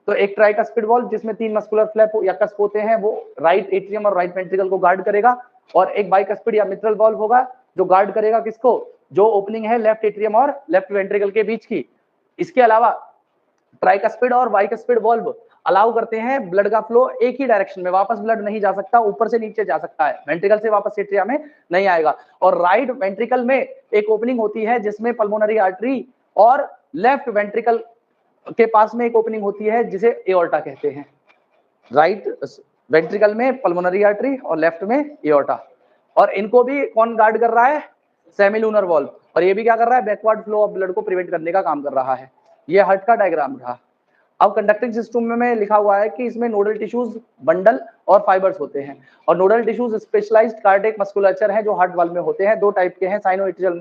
तो एक ट्राइकस्पिड वॉल्व जिसमें 3 मस्कुलर फ्लैप या कस्प होते हैं, वो राइट एट्रियम और राइट वेंट्रिकल को गार्ड करेगा। और एक बाइकस्पिड या मिट्रल वॉल्व होगा जो गार्ड करेगा किसको? जो ओपनिंग है लेफ्ट एट्रियम और लेफ्ट वेंट्रिकल के बीच की। इसके अलावा ट्राइकस्पिड और बाइकस्पिड वॉल्व अलाउ करते हैं ब्लड का फ्लो एक ही डायरेक्शन में, वापस ब्लड नहीं जा सकता, ऊपर से नीचे जा सकता है, वेंट्रिकल से वापस एट्रिया में नहीं आएगा। और राइट वेंट्रिकल में एक ओपनिंग होती है जिसमें पल्मोनरी आर्टरी, और लेफ्ट वेंट्रिकल के पास में एक ओपनिंग होती है जिसे एओर्टा कहते हैं। राइट वेंट्रिकल में पल्मोनरी आर्टरी और लेफ्ट में एओर्टा, और इनको भी कौन गार्ड कर रहा है? सेमिलूनर वॉल्व। और ये भी क्या कर रहा है? बैकवर्ड फ्लो ऑफ ब्लड को प्रिवेंट करने का काम कर रहा है। ये हार्ट का डायग्राम रहा। अब कंडक्टिंग सिस्टम में लिखा हुआ है कि इसमें नोडल टिश्यूज, बंडल और फाइबर्स होते हैं। और nodal tissues specialised cardiac musculature है जो हार्ट वाल में होते हैं। 2 टाइप के हैं, साइनोएट्रियल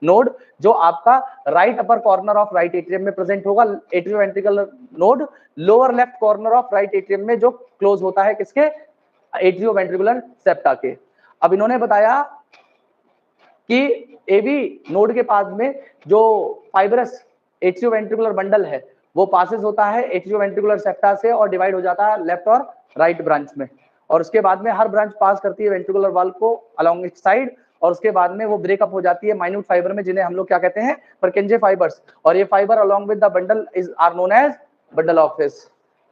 नोड जो आपका right upper corner of right atrium में प्रेजेंट होगा, atrioventricular node lower left corner of right atrium में जो क्लोज होता है किसके? एट्रियोवेंट्रिकुलर सेप्टा के। अब इन्होंने बताया कि एबी नोड के पास में जो फाइब्रस एट्रियोवेंट्रिकुलर बंडल है वो पासेस होता है एट्रियोवेंट्रिकुलर सेप्टा से और डिवाइड हो जाता है लेफ्ट और राइट ब्रांच में। और उसके बाद में हर ब्रांच पास करती है वेंट्रिकुलर वाल को अलोंग इट्स साइड, और उसके बाद में वो ब्रेकअप हो जाती है माइन्यूट फाइबर में, जिन्हें हम लोग क्या कहते हैं? Purkinje fibres. और ये fibre along with the bundle is are known as bundle of His.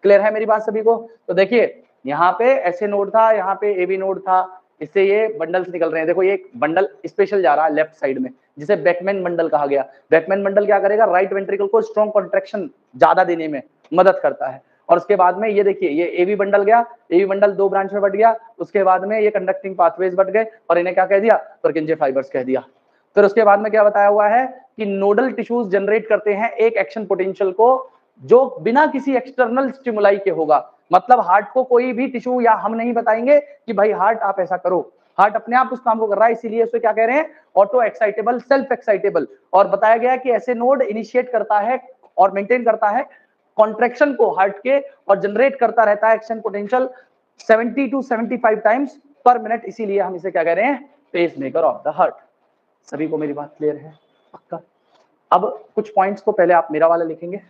Clear है मेरी बात सभी को? तो देखिए यहाँ पे ऐसे नोड था, यहाँ पे एबी नोड था, इससे ये बंडल्स निकल रहे हैं। देखो ये बंडल स्पेशल जा रहा है लेफ्ट साइड में, जिसे बैकमैन बंडल कहा गया। बैकमैन बंडल क्या करेगा? राइट वेंट्रिकल को स्ट्रॉन्ग कॉन्ट्रैक्शन ज्यादा देने में मदद करता है। और उसके बाद में ये देखिए ये एबी बंडल गया, एबी बंडल 2 ब्रांच में बट गया, उसके बाद में ये कंडक्टिंग पाथवेज बट गए और इन्हें क्या कह दिया? परकिंजे फाइबर्स कह दिया। फिर उसके बाद में क्या बताया हुआ है कि नोडल टिश्यूज जनरेट करते हैं एक एक्शन पोटेंशियल को जो बिना किसी एक्सटर्नल स्टिमुलाई के होगा। मतलब हार्ट को कोई भी टिश्यू या हम नहीं बताएंगे कि भाई हार्ट आप ऐसा करो, हार्ट अपने आप उस काम को कर रहा है, इसीलिए उसे क्या कह रहे हैं? Auto excitable, self excitable. और बताया गया कि ऐसे नोड इनिशिएट करता है और मेंटेन करता है कॉन्ट्रैक्शन को हार्ट के और जनरेट करता रहता है action potential 70 to 75 times per minute, इसीलिए हम इसे क्या कह रहे हैं? Pacemaker of the heart. सभी को मेरी बात क्लियर है? पक्का? अब कुछ पॉइंट्स को पहले आप मेरा वाला लिखेंगे।